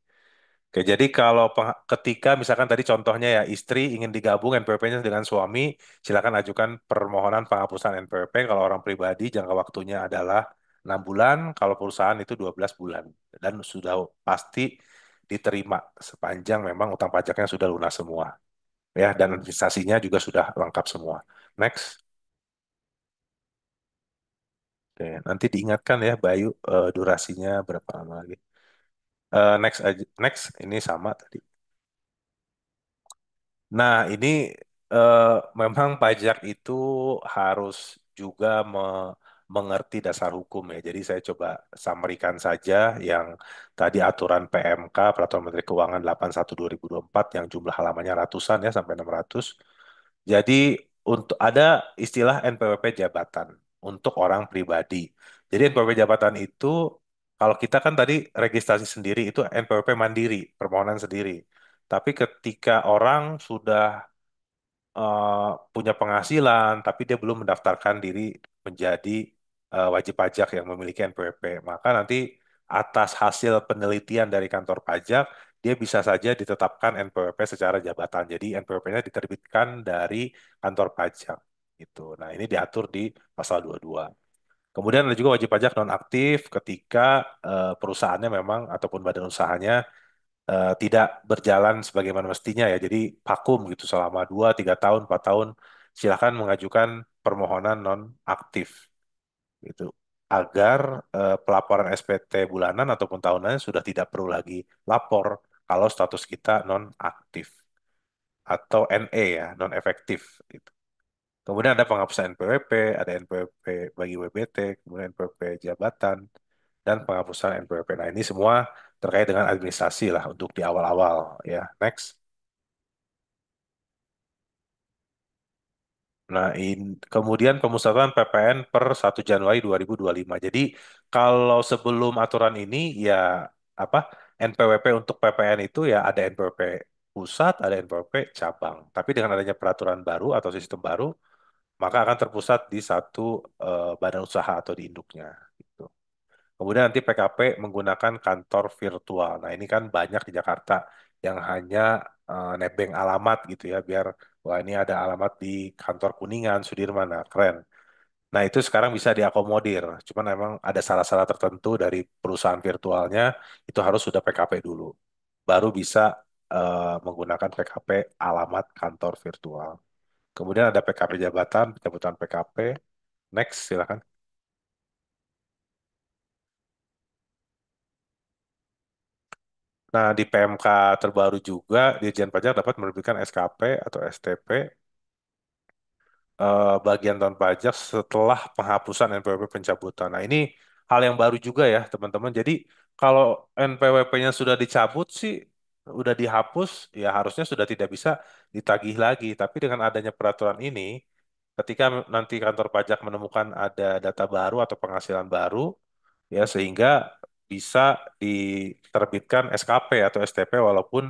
Oke, jadi kalau ketika misalkan tadi contohnya ya istri ingin digabung NPWP-nya dengan suami, silakan ajukan permohonan penghapusan NPWP. Kalau orang pribadi jangka waktunya adalah 6 bulan, kalau perusahaan itu 12 bulan. Dan sudah pasti diterima sepanjang memang utang pajaknya sudah lunas semua. Ya, dan administrasinya juga sudah lengkap semua. Next. Oke, nanti diingatkan ya Bayu durasinya berapa lama lagi. Next aja, next ini sama tadi. Nah, ini eh, memang pajak itu harus juga mengerti dasar hukum ya. Jadi saya coba summary-kan saja yang tadi aturan PMK, Peraturan Menteri Keuangan 81/2024 yang jumlah halamannya ratusan ya sampai 600. Jadi untuk ada istilah NPWP jabatan untuk orang pribadi. Jadi NPWP jabatan itu kalau kita kan tadi registrasi sendiri itu NPWP mandiri, permohonan sendiri. Tapi ketika orang sudah eh, punya penghasilan, tapi dia belum mendaftarkan diri menjadi wajib pajak yang memiliki NPWP, maka nanti atas hasil penelitian dari kantor pajak, dia bisa saja ditetapkan NPWP secara jabatan. Jadi NPWP-nya diterbitkan dari kantor pajak. Gitu. Nah, ini diatur di pasal 22. Kemudian ada juga wajib pajak nonaktif ketika perusahaannya memang ataupun badan usahanya tidak berjalan sebagaimana mestinya ya. Jadi vakum gitu selama 2, 3 tahun, 4 tahun. Silakan mengajukan permohonan non aktif gitu. Agar pelaporan SPT bulanan ataupun tahunan sudah tidak perlu lagi lapor kalau status kita non aktif atau NE ya, non efektif gitu. Kemudian ada penghapusan NPWP, ada NPWP bagi WBT, kemudian NPWP jabatan, dan penghapusan NPWP. Nah, ini semua terkait dengan administrasi lah untuk di awal-awal ya. Next. Nah, kemudian pemusatan PPN per 1 Januari 2025. Jadi kalau sebelum aturan ini ya apa NPWP untuk PPN itu ya ada NPWP pusat, ada NPWP cabang. Tapi dengan adanya peraturan baru atau sistem baru, maka akan terpusat di satu badan usaha atau di induknya. Gitu. Kemudian nanti PKP menggunakan kantor virtual. Nah, ini kan banyak di Jakarta yang hanya nebeng alamat gitu ya, biar wah ini ada alamat di kantor Kuningan, Sudirman, nah keren. Nah, itu sekarang bisa diakomodir. Cuman memang ada syarat-syarat tertentu dari perusahaan virtualnya, itu harus sudah PKP dulu. Baru bisa menggunakan PKP alamat kantor virtual. Kemudian ada PKP jabatan, pencabutan PKP. Next, silakan. Nah, di PMK terbaru juga, Dirjen Pajak dapat menerbitkan SKP atau STP bagian tahun pajak setelah penghapusan NPWP pencabutan. Nah, ini hal yang baru juga ya, teman-teman. Jadi, kalau NPWP-nya sudah dicabut sih, udah dihapus, ya harusnya sudah tidak bisa ditagih lagi. Tapi dengan adanya peraturan ini, ketika nanti kantor pajak menemukan ada data baru atau penghasilan baru, ya sehingga bisa diterbitkan SKP atau STP walaupun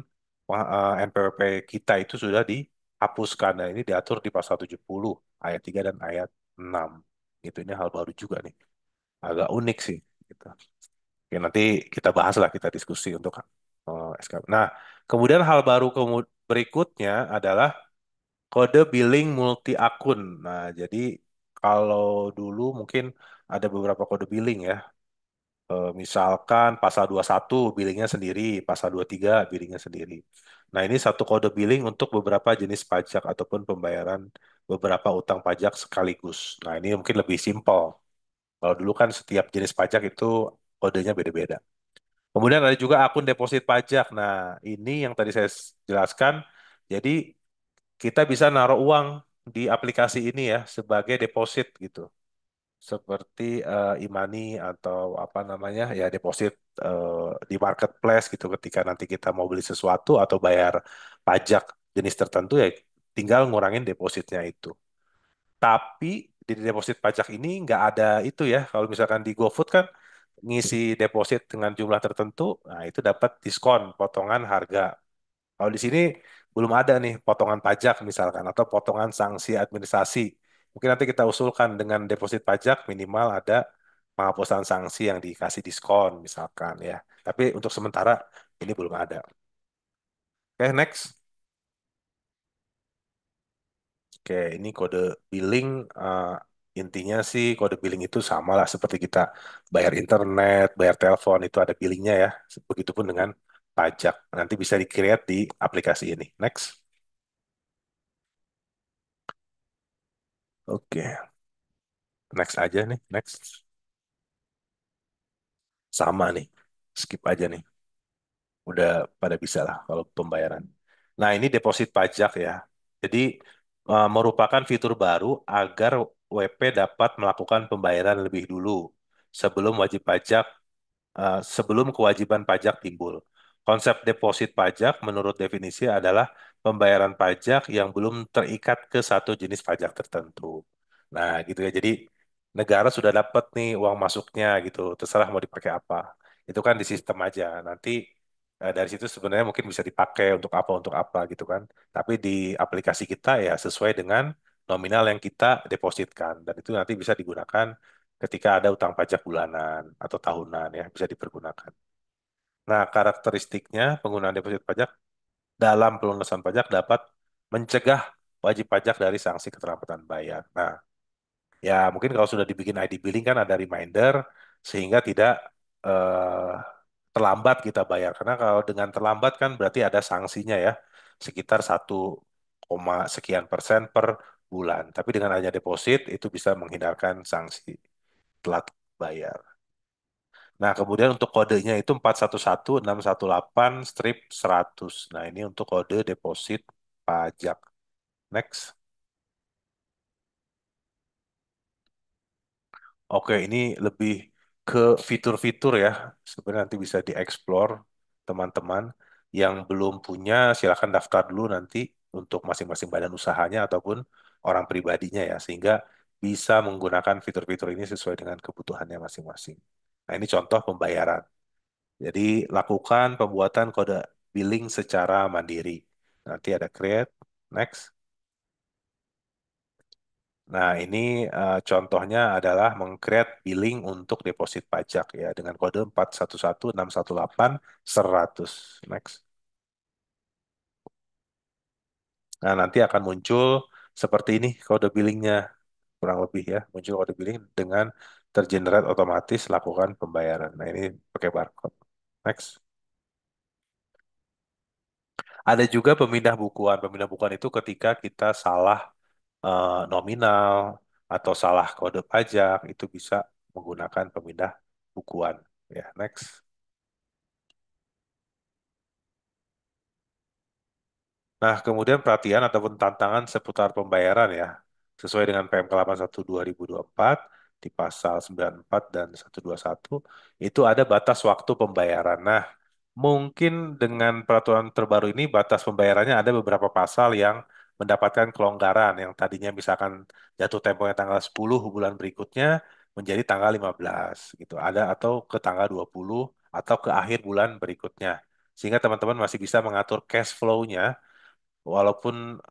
NPWP kita itu sudah dihapuskan. Nah, ini diatur di pasal 70 ayat 3 dan ayat 6. Itu ini hal baru juga nih. Agak unik sih gitu. Oke, nanti kita bahas lah kita diskusi untuk SKP. Nah, kemudian hal baru berikutnya adalah kode billing multi akun. Nah, jadi kalau dulu mungkin ada beberapa kode billing ya. Misalkan pasal 21 billingnya sendiri, pasal 23 billingnya sendiri. Nah, ini satu kode billing untuk beberapa jenis pajak ataupun pembayaran beberapa utang pajak sekaligus. Nah, ini mungkin lebih simpel. Kalau dulu kan setiap jenis pajak itu kodenya beda-beda. Kemudian ada juga akun deposit pajak. Nah, ini yang tadi saya jelaskan. Jadi, kita bisa naruh uang di aplikasi ini ya sebagai deposit gitu, seperti e-money atau apa namanya ya deposit di marketplace gitu ketika nanti kita mau beli sesuatu atau bayar pajak jenis tertentu ya tinggal ngurangin depositnya itu. Tapi di deposit pajak ini nggak ada itu ya. Kalau misalkan di GoFood kan ngisi deposit dengan jumlah tertentu, nah itu dapat diskon potongan harga. Kalau di sini belum ada nih potongan pajak misalkan atau potongan sanksi administrasi. Mungkin nanti kita usulkan dengan deposit pajak minimal ada penghapusan sanksi yang dikasih diskon misalkan ya. Tapi untuk sementara ini belum ada. Oke, next. Oke, ini kode billing. Intinya sih kode billing itu sama lah seperti kita bayar internet, bayar telepon itu ada billingnya ya. Begitupun dengan pajak. Nanti bisa di-create di aplikasi ini. Next. Oke, next aja nih. Next. Sama nih. Skip aja nih. Udah pada bisa lah kalau pembayaran. Nah, ini deposit pajak ya. Jadi merupakan fitur baru agar WP dapat melakukan pembayaran lebih dulu sebelum wajib pajak sebelum kewajiban pajak timbul. Konsep deposit pajak menurut definisi adalah pembayaran pajak yang belum terikat ke satu jenis pajak tertentu. Nah, gitu ya. Jadi negara sudah dapat nih uang masuknya gitu, terserah mau dipakai apa. Itu kan di sistem aja. Nanti dari situ sebenarnya mungkin bisa dipakai untuk apa gitu kan. Tapi di aplikasi kita ya sesuai dengan nominal yang kita depositkan dan itu nanti bisa digunakan ketika ada utang pajak bulanan atau tahunan ya bisa dipergunakan. Nah, karakteristiknya penggunaan deposit pajak dalam pelunasan pajak dapat mencegah wajib pajak dari sanksi keterlambatan bayar. Nah, ya mungkin kalau sudah dibikin ID billing kan ada reminder sehingga tidak eh, terlambat kita bayar. Karena kalau dengan terlambat kan berarti ada sanksinya ya sekitar 1, sekian persen per bulan. Tapi dengan adanya deposit itu bisa menghindarkan sanksi telat bayar. Nah, kemudian untuk kodenya itu 411618-100. Nah, ini untuk kode deposit pajak. Next. Oke, ini lebih ke fitur-fitur ya. Sebenarnya nanti bisa dieksplor teman-teman yang belum punya silakan daftar dulu nanti untuk masing-masing badan usahanya ataupun orang pribadinya ya sehingga bisa menggunakan fitur-fitur ini sesuai dengan kebutuhannya masing-masing. Nah, ini contoh pembayaran. Jadi lakukan pembuatan kode billing secara mandiri. Nanti ada create, next. Nah, ini contohnya adalah meng-create billing untuk deposit pajak ya dengan kode 411618-100. Next. Nah, nanti akan muncul seperti ini kode billingnya kurang lebih ya, muncul kode billing dengan tergenerate otomatis lakukan pembayaran. Nah, ini pakai barcode. Next. Ada juga pemindah bukuan. Pemindah bukuan itu ketika kita salah nominal atau salah kode pajak itu bisa menggunakan pemindah bukuan. Ya, next. Nah, kemudian perhatian ataupun tantangan seputar pembayaran ya. Sesuai dengan PMK 81 2024 di pasal 94 dan 121 itu ada batas waktu pembayaran. Nah, mungkin dengan peraturan terbaru ini batas pembayarannya ada beberapa pasal yang mendapatkan kelonggaran yang tadinya misalkan jatuh temponya tanggal 10 bulan berikutnya menjadi tanggal 15 gitu. Ada atau ke tanggal 20 atau ke akhir bulan berikutnya. Sehingga teman-teman masih bisa mengatur cash flow-nya walaupun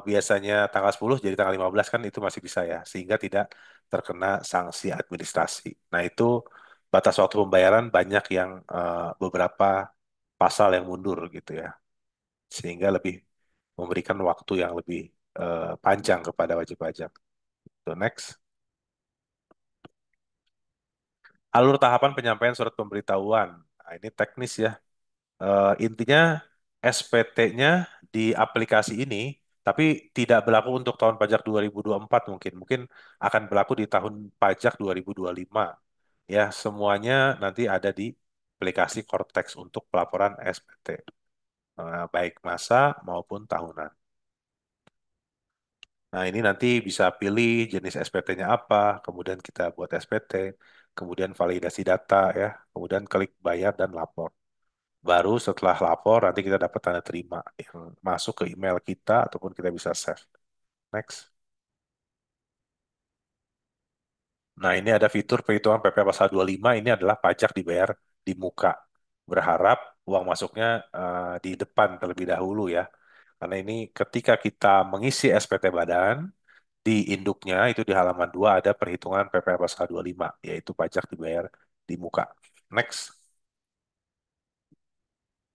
biasanya tanggal 10 jadi tanggal 15 kan itu masih bisa ya sehingga tidak terkena sanksi administrasi. Nah, itu batas waktu pembayaran banyak yang beberapa pasal yang mundur gitu ya, sehingga lebih memberikan waktu yang lebih panjang kepada wajib pajak. So, next. Alur tahapan penyampaian surat pemberitahuan. Nah, ini teknis ya. Intinya SPT-nya di aplikasi ini, tapi tidak berlaku untuk tahun pajak 2024 mungkin. Mungkin akan berlaku di tahun pajak 2025. Ya, semuanya nanti ada di aplikasi Cortex untuk pelaporan SPT. Baik masa maupun tahunan. Nah, ini nanti bisa pilih jenis SPT-nya apa, kemudian kita buat SPT, kemudian validasi data ya, kemudian klik bayar dan lapor. Baru setelah lapor nanti kita dapat tanda terima yang masuk ke email kita ataupun kita bisa save. Next. Nah, ini ada fitur perhitungan PP pasal 25 ini adalah pajak dibayar di muka. Berharap uang masuknya di depan terlebih dahulu ya. Karena ini ketika kita mengisi SPT badan, di induknya itu di halaman 2 ada perhitungan PPh pasal 25 yaitu pajak dibayar di muka. Next.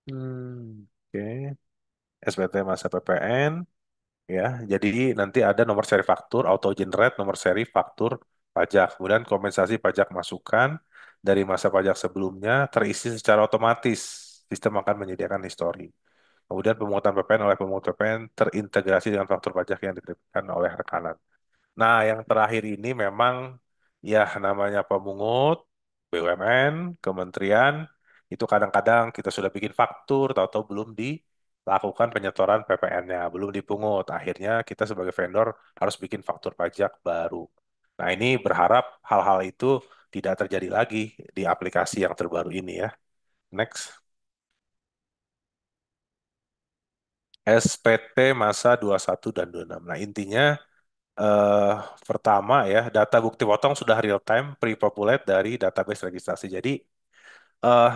Oke. SPT masa PPN ya. Jadi nanti ada nomor seri faktur, auto generate nomor seri faktur pajak. Kemudian kompensasi pajak masukan dari masa pajak sebelumnya terisi secara otomatis. Sistem akan menyediakan histori. Kemudian pemungutan PPN oleh pemungut PPN terintegrasi dengan faktur pajak yang diterima oleh rekanan. Nah, yang terakhir ini memang ya namanya pemungut, BUMN, kementerian, itu kadang-kadang kita sudah bikin faktur, tahu-tahu belum dilakukan penyetoran PPN-nya, belum dipungut. Akhirnya kita sebagai vendor harus bikin faktur pajak baru. Nah, ini berharap hal-hal itu tidak terjadi lagi di aplikasi yang terbaru ini ya. Next. SPT masa 21 dan 26. Nah, intinya eh, pertama ya, data bukti potong sudah real time pre-populate dari database registrasi. Jadi eh,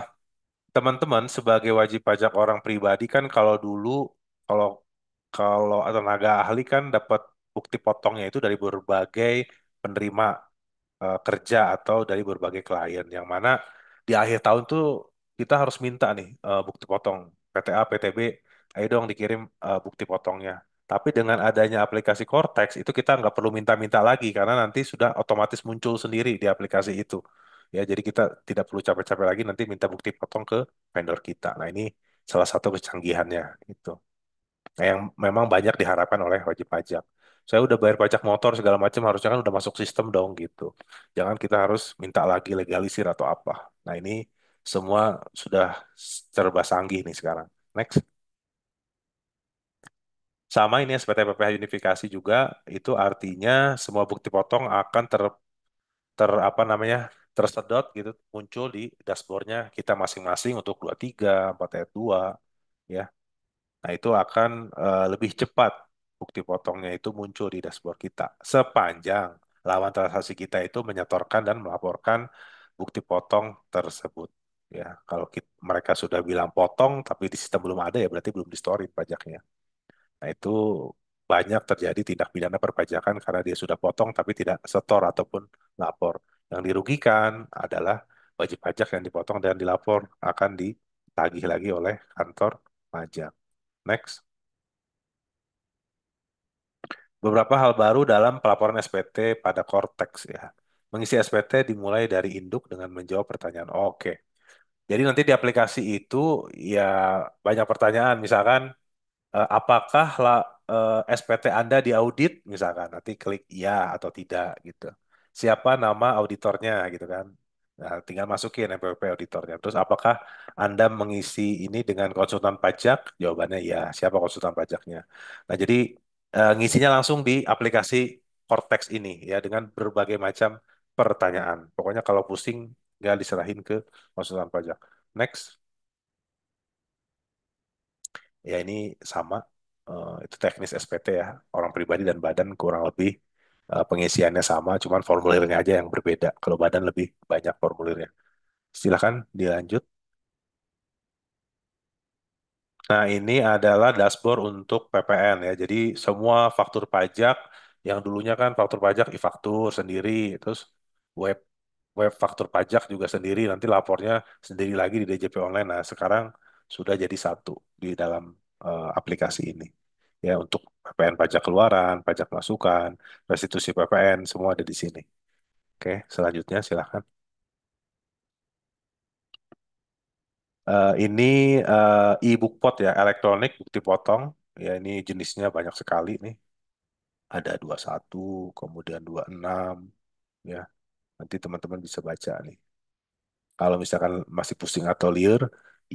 teman-teman sebagai wajib pajak orang pribadi kan kalau dulu kalau kalau tenaga ahli kan dapat bukti potongnya itu dari berbagai penerima kerja atau dari berbagai klien yang mana di akhir tahun tuh kita harus minta nih bukti potong PTA, PTB, ayo dong dikirim bukti potongnya. Tapi dengan adanya aplikasi Cortex itu kita nggak perlu minta-minta lagi karena nanti sudah otomatis muncul sendiri di aplikasi itu. Ya, jadi kita tidak perlu capek-capek lagi nanti minta bukti potong ke vendor kita. Nah, ini salah satu kecanggihannya itu. Nah, yang memang banyak diharapkan oleh wajib pajak. Saya udah bayar pajak motor segala macam harusnya kan udah masuk sistem dong gitu. Jangan kita harus minta lagi legalisir atau apa. Nah, ini semua sudah serba canggih nih sekarang. Next. Sama ini SPT PPh unifikasi juga itu artinya semua bukti potong akan apa namanya tersedot gitu muncul di dashboardnya kita masing-masing untuk 23, 4 ayat 2 ya. Nah, itu akan lebih cepat bukti potongnya itu muncul di dashboard kita. Sepanjang lawan transaksi kita itu menyetorkan dan melaporkan bukti potong tersebut. Ya, kalau mereka sudah bilang potong tapi di sistem belum ada ya berarti belum di-store pajaknya. Nah, itu banyak terjadi tindak pidana perpajakan karena dia sudah potong tapi tidak setor ataupun lapor. Yang dirugikan adalah wajib pajak yang dipotong dan dilapor akan ditagih lagi oleh kantor pajak. Next. Beberapa hal baru dalam pelaporan SPT pada Cortex ya. Mengisi SPT dimulai dari induk dengan menjawab pertanyaan. Oke. Jadi nanti di aplikasi itu ya banyak pertanyaan. Misalkan apakah SPT Anda diaudit? Misalkan nanti klik ya atau tidak gitu. Siapa nama auditornya gitu kan. Nah, tinggal masukin NPWP auditornya. Terus apakah Anda mengisi ini dengan konsultan pajak? Jawabannya ya. Siapa konsultan pajaknya? Nah, jadi ngisinya langsung di aplikasi Cortex ini ya dengan berbagai macam pertanyaan. Pokoknya kalau pusing nggak diserahin ke konsultan pajak. Next. Ya ini sama, itu teknis SPT ya, orang pribadi dan badan kurang lebih pengisiannya sama, cuman formulirnya aja yang berbeda. Kalau badan lebih banyak formulirnya. Silakan dilanjut. Nah, ini adalah dashboard untuk PPN ya. Jadi semua faktur pajak yang dulunya kan faktur pajak e-faktur sendiri, terus web web faktur pajak juga sendiri, nanti lapornya sendiri lagi di DJP online. Nah, sekarang sudah jadi satu di dalam aplikasi ini. Ya, untuk PPN pajak keluaran, pajak masukan, restitusi PPN, semua ada di sini. Oke, selanjutnya silakan. Ini e-book pot ya, elektronik bukti potong. Ya ini jenisnya banyak sekali nih. Ada 21, kemudian 26, ya. Nanti teman-teman bisa baca nih. Kalau misalkan masih pusing atau liar,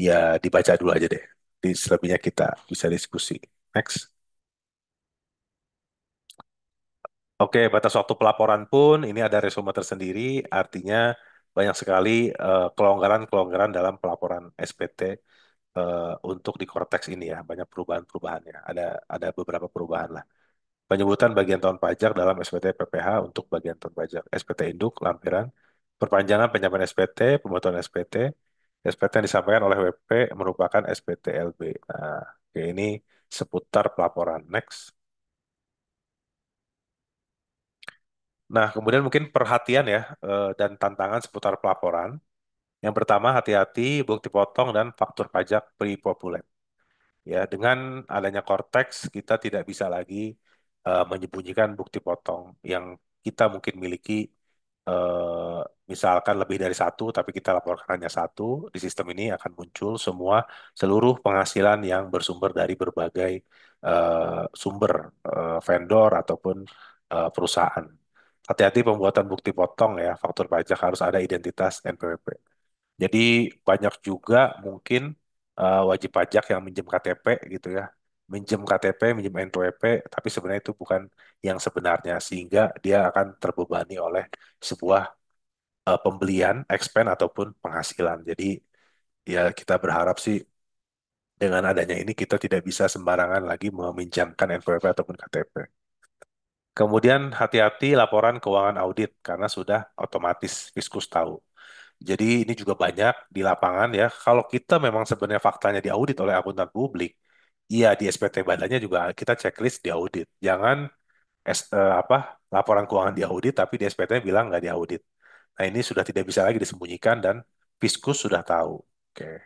ya dibaca dulu aja deh. Di selebihnya kita bisa diskusi. Next. Oke, batas waktu pelaporan pun ini ada resume tersendiri, artinya banyak sekali kelonggaran-kelonggaran dalam pelaporan SPT untuk di Cortex ini ya, banyak perubahan-perubahannya. Ada beberapa perubahan lah. Penyebutan bagian tahun pajak dalam SPT PPH untuk bagian tahun pajak SPT Induk, lampiran, perpanjangan penyampaian SPT, pembuatan SPT, SPT yang disampaikan oleh WP merupakan SPT LB. Nah, oke, ini seputar pelaporan. Next. Nah, kemudian mungkin perhatian ya dan tantangan seputar pelaporan. Yang pertama, hati-hati bukti potong dan faktur pajak pre-populate. Ya, dengan adanya Cortex, kita tidak bisa lagi menyembunyikan bukti potong yang kita mungkin miliki, eh, misalkan lebih dari satu, tapi kita laporkan hanya satu. Di sistem ini akan muncul semua seluruh penghasilan yang bersumber dari berbagai sumber vendor ataupun perusahaan. Hati-hati pembuatan bukti potong ya, faktur pajak harus ada identitas NPWP. Jadi banyak juga mungkin wajib pajak yang minjem KTP gitu ya. Minjem KTP, minjem NPWP, tapi sebenarnya itu bukan yang sebenarnya sehingga dia akan terbebani oleh sebuah pembelian, expense ataupun penghasilan. Jadi ya kita berharap sih dengan adanya ini kita tidak bisa sembarangan lagi meminjamkan NPWP ataupun KTP. Kemudian hati-hati laporan keuangan audit karena sudah otomatis Fiskus tahu. Jadi ini juga banyak di lapangan ya. Kalau kita memang sebenarnya faktanya diaudit oleh akuntan publik, iya di SPT badannya juga kita checklist diaudit. Jangan apa laporan keuangan diaudit tapi di SPT bilang nggak diaudit. Nah ini sudah tidak bisa lagi disembunyikan dan Fiskus sudah tahu. Oke.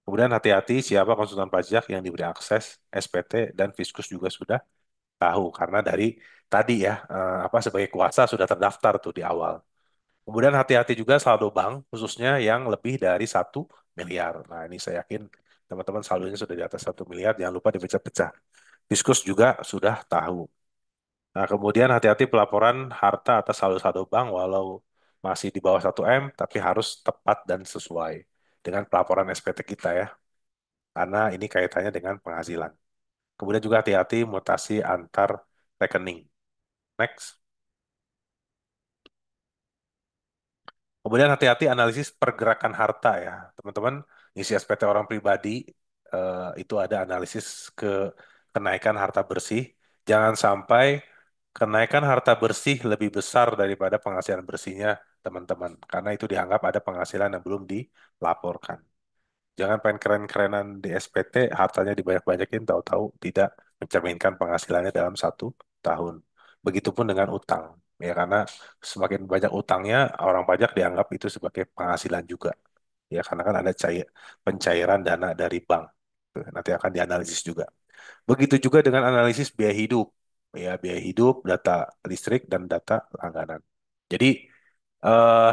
Kemudian hati-hati siapa konsultan pajak yang diberi akses SPT dan Fiskus juga sudah tahu karena dari tadi ya apa sebagai kuasa sudah terdaftar tuh di awal. Kemudian hati-hati juga saldo bank, khususnya yang lebih dari 1 miliar. Nah, ini saya yakin teman-teman saldonya sudah di atas 1 miliar, jangan lupa dipecah-pecah. Fiskus juga sudah tahu. Nah, kemudian hati-hati pelaporan harta atas saldo-saldo bank, walau masih di bawah 1 M, tapi harus tepat dan sesuai dengan pelaporan SPT kita ya, karena ini kaitannya dengan penghasilan. Kemudian juga hati-hati mutasi antar rekening. Next. Kemudian hati-hati analisis pergerakan harta ya. Teman-teman, isi SPT orang pribadi itu ada analisis ke kenaikan harta bersih. Jangan sampai kenaikan harta bersih lebih besar daripada penghasilan bersihnya teman-teman. Karena itu dianggap ada penghasilan yang belum dilaporkan. Jangan pengen keren-kerenan di SPT, hartanya dibanyak-banyakin, tahu-tahu tidak mencerminkan penghasilannya dalam 1 tahun. Begitupun dengan utang, ya karena semakin banyak utangnya, orang pajak dianggap itu sebagai penghasilan juga, ya karena kan ada pencairan dana dari bank. Tuh, nanti akan dianalisis juga. Begitu juga dengan analisis biaya hidup, ya biaya hidup, data listrik dan data langganan. Jadi eh,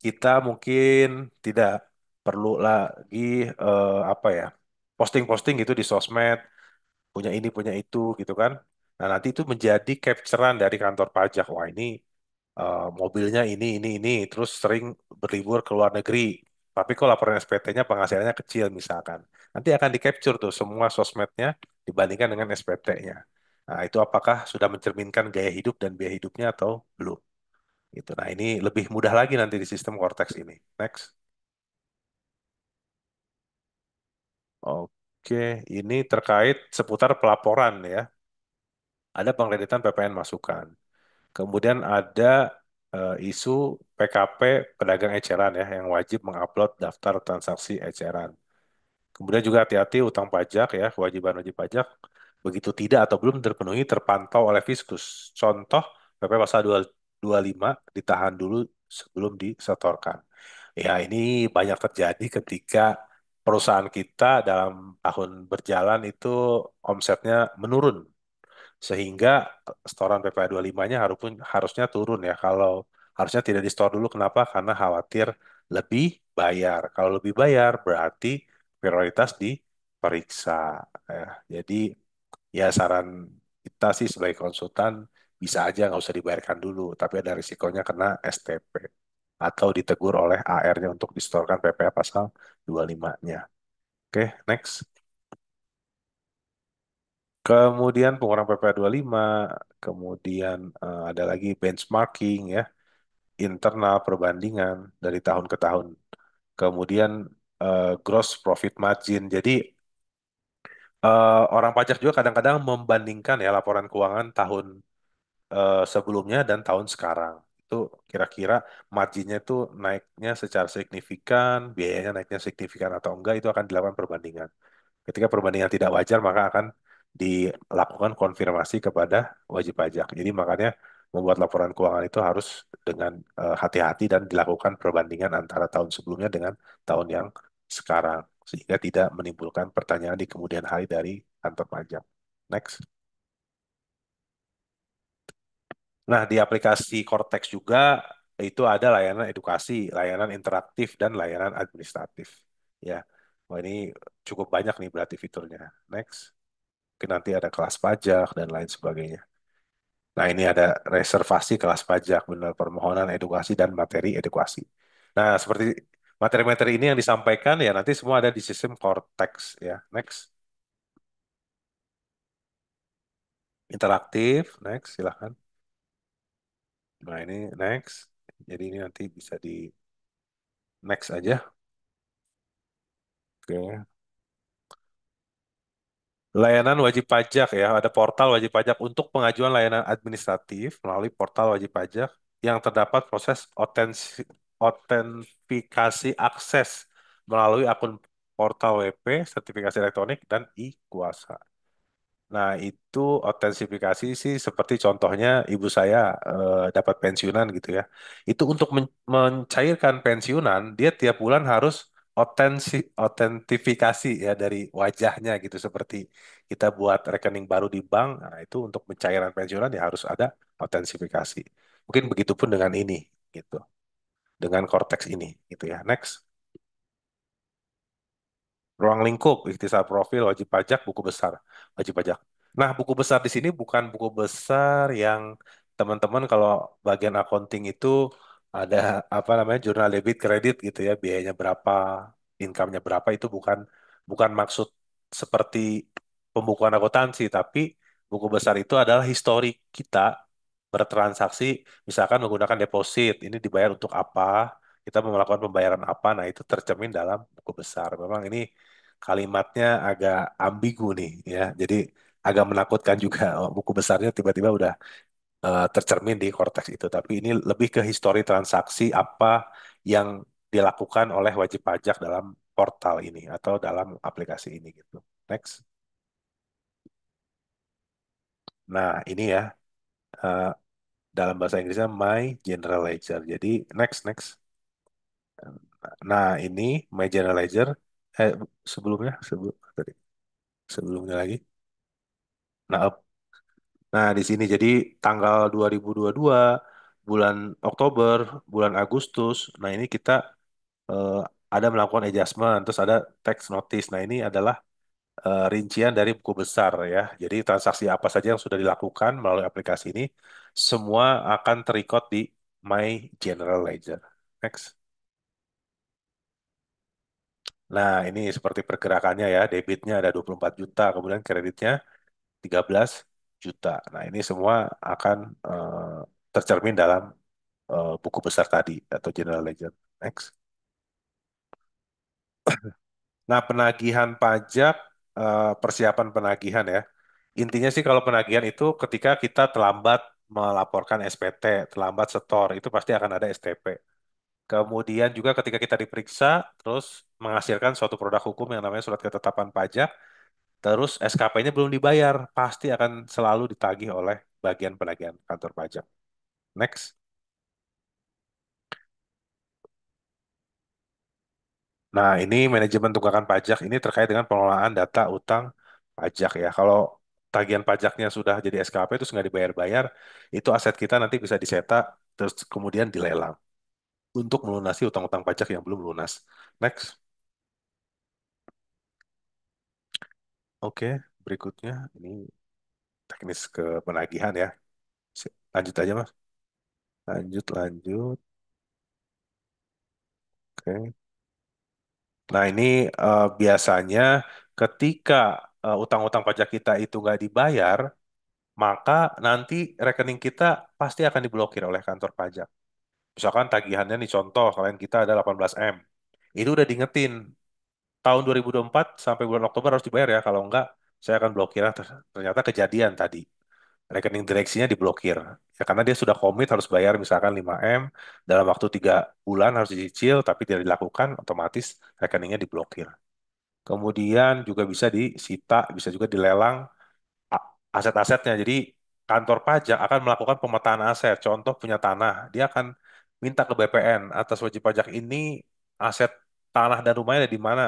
kita mungkin tidak perlu lagi apa ya posting-posting gitu di sosmed punya ini punya itu gitu kan. Nah nanti itu menjadi capturean dari kantor pajak. Wah ini mobilnya ini terus sering berlibur ke luar negeri. Tapi kok laporan SPT-nya penghasilannya kecil misalkan. Nanti akan di-capture tuh semua sosmednya dibandingkan dengan SPT-nya. Nah itu apakah sudah mencerminkan gaya hidup dan biaya hidupnya atau belum? Gitu. Nah, ini lebih mudah lagi nanti di sistem Cortex ini. Next. Oke, ini terkait seputar pelaporan ya. Ada pengkreditan PPN masukan. Kemudian ada isu PKP pedagang eceran ya yang wajib mengupload daftar transaksi eceran. Kemudian juga hati-hati utang pajak ya, kewajiban wajib pajak begitu tidak atau belum terpenuhi terpantau oleh Fiskus. Contoh PP pasal 225 ditahan dulu sebelum disetorkan. Ya, ini banyak terjadi ketika perusahaan kita dalam tahun berjalan itu omsetnya menurun sehingga setoran PPh 25-nya harusnya turun ya. Kalau harusnya tidak di-store dulu kenapa? Karena khawatir lebih bayar. Kalau lebih bayar berarti prioritas diperiksa. Ya, jadi ya saran kita sih sebagai konsultan bisa aja nggak usah dibayarkan dulu, tapi ada risikonya kena STP atau ditegur oleh AR-nya untuk distorkan PPh pasal 25-nya. Oke, next. Kemudian pengurang PPh 25, kemudian ada lagi benchmarking ya, internal perbandingan dari tahun ke tahun. Kemudian gross profit margin. Jadi orang pajak juga kadang-kadang membandingkan ya laporan keuangan tahun sebelumnya dan tahun sekarang. Itu kira-kira marginnya itu naiknya secara signifikan, biayanya naiknya signifikan atau enggak, itu akan dilakukan perbandingan. Ketika perbandingan tidak wajar, maka akan dilakukan konfirmasi kepada wajib pajak. Jadi makanya membuat laporan keuangan itu harus dengan hati-hati dan dilakukan perbandingan antara tahun sebelumnya dengan tahun yang sekarang. Sehingga tidak menimbulkan pertanyaan di kemudian hari dari kantor pajak. Next. Nah, di aplikasi Cortex juga itu ada layanan edukasi, layanan interaktif, dan layanan administratif. Ya, wah ini cukup banyak nih berarti fiturnya. Next, mungkin nanti ada kelas pajak dan lain sebagainya. Nah, ini ada reservasi kelas pajak, benar permohonan edukasi dan materi edukasi. Nah, seperti materi-materi ini yang disampaikan ya nanti semua ada di sistem Cortex ya. Next, interaktif. Next, silahkan. Nah, ini next. Jadi ini nanti bisa di next aja. Oke. Layanan wajib pajak ya, ada portal wajib pajak untuk pengajuan layanan administratif melalui portal wajib pajak yang terdapat proses otentifikasi akses melalui akun portal WP, sertifikasi elektronik, dan e-kuasa. Nah, itu otentifikasi sih seperti contohnya ibu saya dapat pensiunan gitu ya. Itu untuk mencairkan pensiunan, dia tiap bulan harus otentifikasi ya dari wajahnya gitu. Seperti kita buat rekening baru di bank, nah itu untuk pencairan pensiunan ya harus ada otentifikasi. Mungkin begitupun dengan ini gitu, dengan Cortex ini gitu ya. Next. Ruang lingkup, ikhtisar profil, wajib pajak, buku besar, wajib pajak. Nah, buku besar di sini bukan buku besar yang teman-teman kalau bagian accounting itu ada apa namanya jurnal debit kredit gitu ya, biayanya berapa, income-nya berapa itu bukan maksud seperti pembukuan akuntansi, tapi buku besar itu adalah histori kita bertransaksi, misalkan menggunakan deposit, ini dibayar untuk apa, kita mau melakukan pembayaran apa, nah itu tercermin dalam buku besar. Memang ini kalimatnya agak ambigu nih ya, jadi agak menakutkan juga. Oh, buku besarnya tiba-tiba udah tercermin di Cortex itu, tapi ini lebih ke histori transaksi apa yang dilakukan oleh wajib pajak dalam portal ini atau dalam aplikasi ini gitu. Next. Nah, ini ya eh, dalam bahasa Inggrisnya My General Ledger. Jadi next. Nah, ini My General Ledger sebelumnya tadi sebelumnya lagi. Nah, nah, di sini jadi tanggal 2022 bulan Oktober, bulan Agustus. Nah, ini kita eh, ada melakukan adjustment, terus ada tax notice. Nah, ini adalah rincian dari buku besar ya. Jadi transaksi apa saja yang sudah dilakukan melalui aplikasi ini semua akan terrecord di My General Ledger. Next. Nah, ini seperti pergerakannya ya. Debitnya ada 24 juta, kemudian kreditnya 13 juta. Nah, ini semua akan tercermin dalam buku besar tadi atau General Ledger. Next. Nah, penagihan pajak, persiapan penagihan ya. Intinya sih kalau penagihan itu ketika kita terlambat melaporkan SPT, terlambat setor, itu pasti akan ada STP. Kemudian juga ketika kita diperiksa, terus menghasilkan suatu produk hukum yang namanya surat ketetapan pajak, terus SKP-nya belum dibayar, pasti akan selalu ditagih oleh bagian penagihan kantor pajak. Next. Nah, ini manajemen tunggakan pajak ini terkait dengan pengelolaan data utang pajak ya. Kalau tagihan pajaknya sudah jadi SKP terus nggak dibayar-bayar, itu aset kita nanti bisa diseta terus kemudian dilelang. untuk melunasi utang-utang pajak yang belum lunas. Next. Oke, berikutnya ini teknis ke penagihan ya. Lanjut aja, Mas. Lanjut, lanjut. Oke. Nah, ini biasanya ketika utang-utang pajak kita itu nggak dibayar, maka nanti rekening kita pasti akan diblokir oleh kantor pajak. Misalkan tagihannya nih contoh, kalian kita ada 18 M. Itu udah diingetin, tahun 2024 sampai bulan Oktober harus dibayar ya, kalau enggak saya akan blokir. Ternyata kejadian tadi, rekening direksinya diblokir. Ya karena dia sudah komit harus bayar misalkan 5 M, dalam waktu 3 bulan harus dicicil, tapi tidak dilakukan, otomatis rekeningnya diblokir. Kemudian juga bisa disita, bisa juga dilelang aset-asetnya. Jadi kantor pajak akan melakukan pemetaan aset. Contoh punya tanah, dia akan minta ke BPN atas wajib pajak ini aset tanah dan rumahnya ada di mana.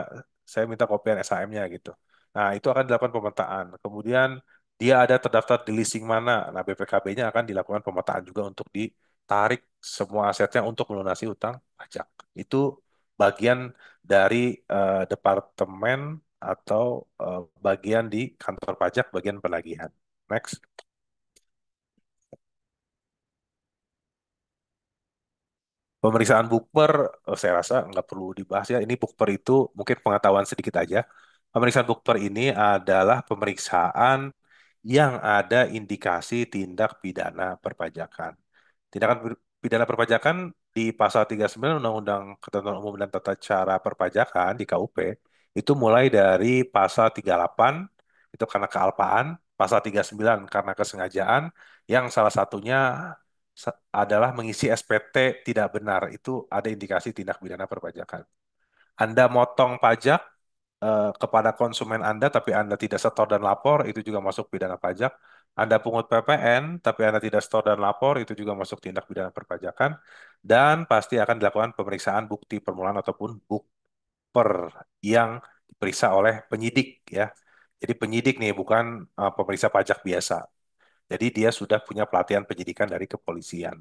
Saya minta kopian SHM-nya gitu. Nah, itu akan dilakukan pemetaan. Kemudian dia ada terdaftar di leasing mana. Nah, BPKB-nya akan dilakukan pemetaan juga untuk ditarik semua asetnya untuk melunasi utang pajak. Itu bagian dari departemen atau bagian di kantor pajak, bagian penagihan. Next. Pemeriksaan bukper, saya rasa nggak perlu dibahas ya. Ini bukper itu mungkin pengetahuan sedikit aja. Pemeriksaan bukper ini adalah pemeriksaan yang ada indikasi tindak pidana perpajakan. Tindakan pidana perpajakan di pasal 39 Undang-Undang Ketentuan Umum dan Tata Cara Perpajakan di KUP itu mulai dari pasal 38 itu karena kealpaan, pasal 39 karena kesengajaan, yang salah satunya adalah mengisi SPT tidak benar. Itu ada indikasi tindak pidana perpajakan. Anda motong pajak kepada konsumen Anda, tapi Anda tidak setor dan lapor, itu juga masuk pidana pajak. Anda pungut PPN, tapi Anda tidak setor dan lapor, itu juga masuk tindak pidana perpajakan. Dan pasti akan dilakukan pemeriksaan bukti permulaan ataupun bukper yang diperiksa oleh penyidik ya. Jadi penyidik nih bukan pemeriksa pajak biasa. Jadi dia sudah punya pelatihan penyidikan dari kepolisian.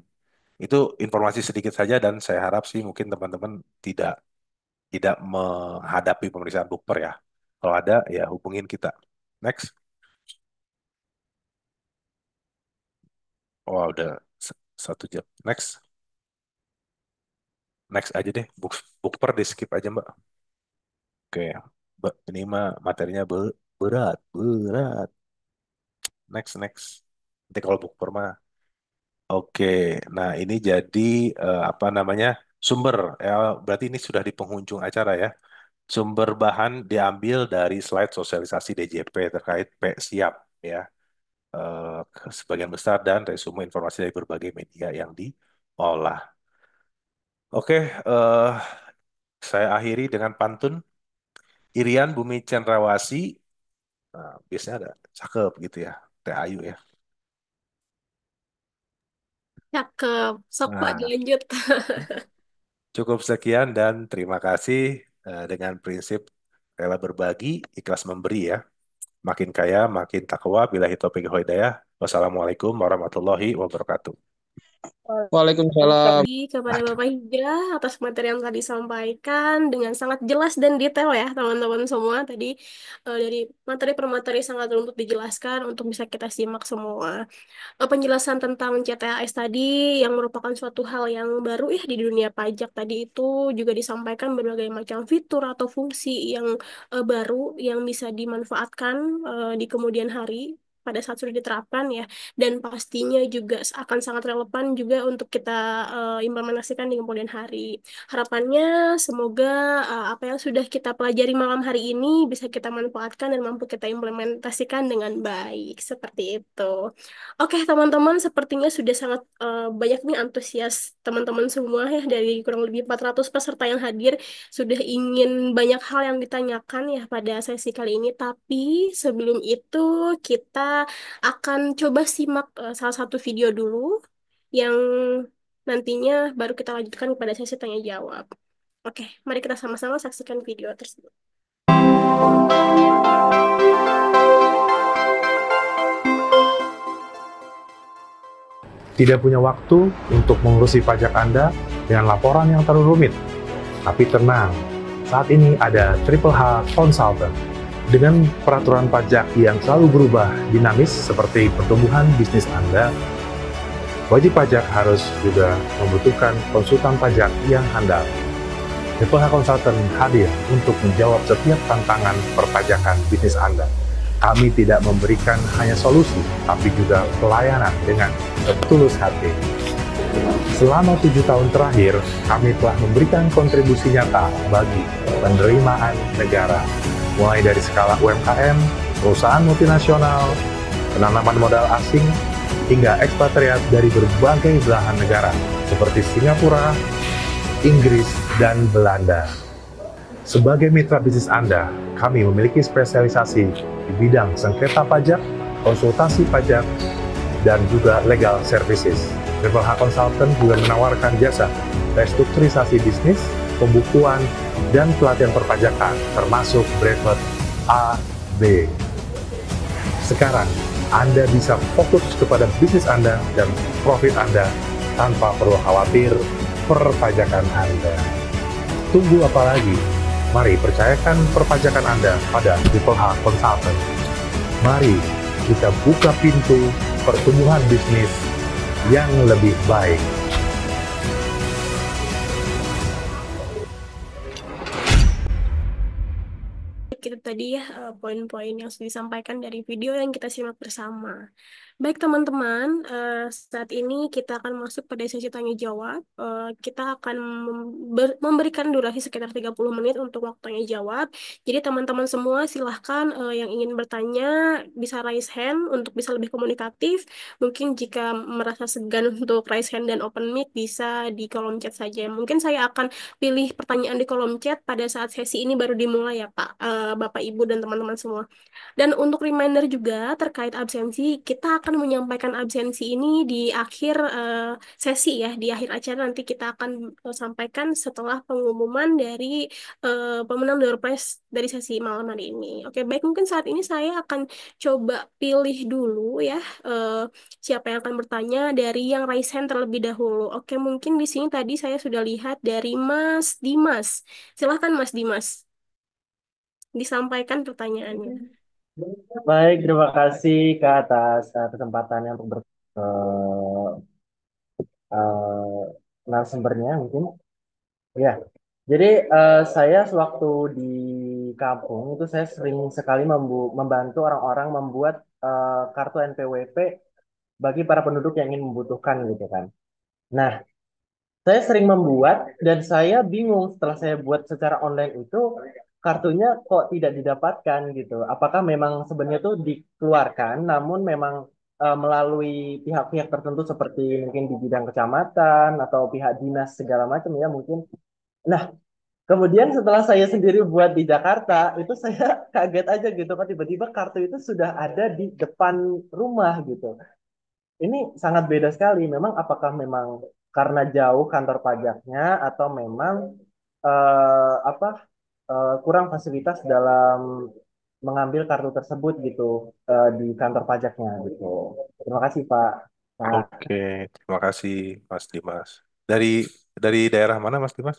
Itu informasi sedikit saja dan saya harap sih mungkin teman-teman tidak tidak menghadapi pemeriksaan bukper ya. Kalau ada ya hubungin kita. Next. Oh udah 1 jam. Next. Next aja deh. Bukper di skip aja Mbak. Oke. Ini mah materinya berat. Berat. Next, next. Nanti kalau bukper mah. Oke. Nah ini jadi apa namanya sumber. Ya, berarti ini sudah di penghujung acara ya. Sumber bahan diambil dari slide sosialisasi DJP terkait P siap ya. Sebagian besar dan resume informasi dari berbagai media yang diolah. Oke, saya akhiri dengan pantun Irian Bumi Cendrawasih. Nah, biasanya ada cakep gitu ya, Teh Ayu ya. Cakep. Sok Pak Nah, dilanjut. cukup sekian dan terima kasih dengan prinsip rela berbagi, ikhlas memberi ya. Makin kaya, makin takwa. Billahi taufiq wal hidayah. Wassalamualaikum warahmatullahi wabarakatuh. Terima Waalaikumsalam. kasih kepada Bapak Hijrah atas materi yang tadi disampaikan dengan sangat jelas dan detail ya teman-teman semua. Tadi dari materi per materi sangat untuk dijelaskan untuk bisa kita simak semua. Penjelasan tentang CTAS tadi yang merupakan suatu hal yang baru ya di dunia pajak tadi itu juga disampaikan berbagai macam fitur atau fungsi yang baru yang bisa dimanfaatkan di kemudian hari pada saat sudah diterapkan ya, dan pastinya juga akan sangat relevan juga untuk kita implementasikan di kemudian hari. Harapannya semoga apa yang sudah kita pelajari malam hari ini bisa kita manfaatkan dan mampu kita implementasikan dengan baik seperti itu. Oke, teman-teman, sepertinya sudah sangat banyak nih antusias teman-teman semua ya dari kurang lebih 400 peserta yang hadir sudah ingin banyak hal yang ditanyakan ya pada sesi kali ini. Tapi sebelum itu kita akan coba simak salah satu video dulu yang nantinya baru kita lanjutkan pada sesi tanya jawab. Oke, mari kita sama-sama saksikan video tersebut. Tidak punya waktu untuk mengurusi pajak Anda dengan laporan yang terlalu rumit. Tapi tenang, saat ini ada Triple H Consultant. Dengan peraturan pajak yang selalu berubah dinamis seperti pertumbuhan bisnis Anda, wajib pajak harus juga membutuhkan konsultan pajak yang handal. Triple H Consultant hadir untuk menjawab setiap tantangan perpajakan bisnis Anda. Kami tidak memberikan hanya solusi, tapi juga pelayanan dengan setulus hati. Selama 7 tahun terakhir, kami telah memberikan kontribusi nyata bagi penerimaan negara, mulai dari skala UMKM, perusahaan multinasional, penanaman modal asing, hingga ekspatriat dari berbagai belahan negara, seperti Singapura, Inggris, dan Belanda. Sebagai mitra bisnis Anda, kami memiliki spesialisasi di bidang sengketa pajak, konsultasi pajak, dan juga legal services. Triple H Consultant juga menawarkan jasa restrukturisasi bisnis, pembukuan, dan pelatihan perpajakan, termasuk brevet A, B. Sekarang, Anda bisa fokus kepada bisnis Anda dan profit Anda tanpa perlu khawatir perpajakan Anda. Tunggu apa lagi? Mari percayakan perpajakan Anda pada Triple H Consultant. Mari kita buka pintu pertumbuhan bisnis yang lebih baik. Itu tadi ya poin-poin yang sudah disampaikan dari video yang kita simak bersama. Baik teman-teman, saat ini kita akan masuk pada sesi tanya jawab. Kita akan memberikan durasi sekitar 30 menit untuk waktu tanya jawab. Jadi teman-teman semua silahkan yang ingin bertanya bisa raise hand untuk bisa lebih komunikatif. Mungkin jika merasa segan untuk raise hand dan open mic bisa di kolom chat saja. Mungkin saya akan pilih pertanyaan di kolom chat pada saat sesi ini baru dimulai ya Pak, Bapak Ibu dan teman-teman semua. Dan untuk reminder juga terkait absensi, kita akan menyampaikan absensi ini di akhir sesi ya, di akhir acara nanti kita akan sampaikan setelah pengumuman dari pemenang door prize dari sesi malam hari ini. Oke, baik mungkin saat ini saya akan coba pilih dulu ya siapa yang akan bertanya dari yang raise hand terlebih dahulu. Oke, mungkin di sini tadi saya sudah lihat dari Mas Dimas. Silahkan Mas Dimas, disampaikan pertanyaannya. Baik, terima kasih Kak atas kesempatannya untuk eh, narasumbernya mungkin. Ya, jadi saya sewaktu di kampung itu saya sering sekali membantu orang-orang membuat kartu NPWP bagi para penduduk yang ingin membutuhkan gitu kan. Nah, saya sering membuat dan saya bingung setelah saya buat secara online itu kartunya kok tidak didapatkan gitu. Apakah memang sebenarnya itu dikeluarkan namun memang melalui pihak-pihak tertentu seperti mungkin di bidang kecamatan atau pihak dinas segala macam ya mungkin. Nah, kemudian setelah saya sendiri buat di Jakarta itu saya kaget aja gitu kan tiba-tiba kartu itu sudah ada di depan rumah gitu. Ini sangat beda sekali. Memang apakah memang karena jauh kantor pajaknya atau memang apa kurang fasilitas dalam mengambil kartu tersebut gitu di kantor pajaknya gitu. Terima kasih Pak. Nah, Oke, terima kasih Mas Dimas. Dari dari daerah mana Mas Dimas?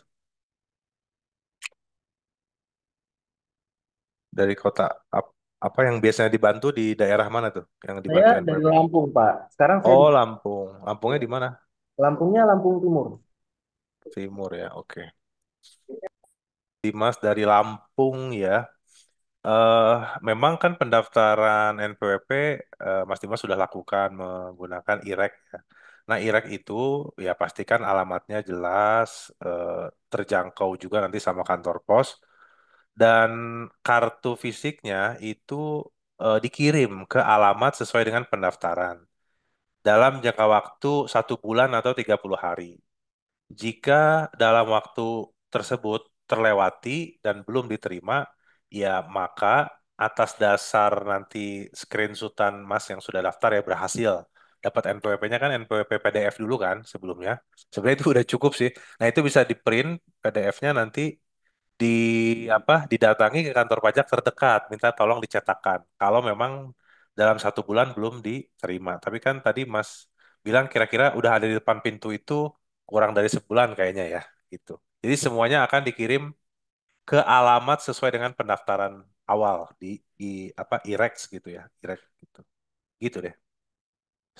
Dari kota apa yang biasanya dibantu di daerah mana tuh yang saya dibantu dari NPWP? Lampung Pak. Sekarang saya Oh, di Lampung. Lampungnya di mana? Lampungnya Lampung Timur. Timur ya, oke. Dimas dari Lampung ya. Eh, Memang kan pendaftaran NPWP Mas Dimas sudah lakukan menggunakan IREK ya. Nah, IREK itu ya pastikan alamatnya jelas, terjangkau juga nanti sama kantor pos dan kartu fisiknya itu dikirim ke alamat sesuai dengan pendaftaran dalam jangka waktu 1 bulan atau 30 hari. Jika dalam waktu tersebut terlewati dan belum diterima, ya maka atas dasar nanti screenshotan Mas yang sudah daftar ya berhasil dapat NPWP-nya kan NPWP PDF dulu kan sebelumnya. Sebenarnya itu udah cukup sih. Nah, itu bisa di-print PDF-nya nanti di didatangi ke kantor pajak terdekat, minta tolong dicetakkan. Kalau memang dalam 1 bulan belum diterima. Tapi kan tadi Mas bilang kira-kira udah ada di depan pintu itu kurang dari sebulan kayaknya ya, gitu. Jadi semuanya akan dikirim ke alamat sesuai dengan pendaftaran awal di apa IREX gitu ya, IREX gitu. Gitu deh.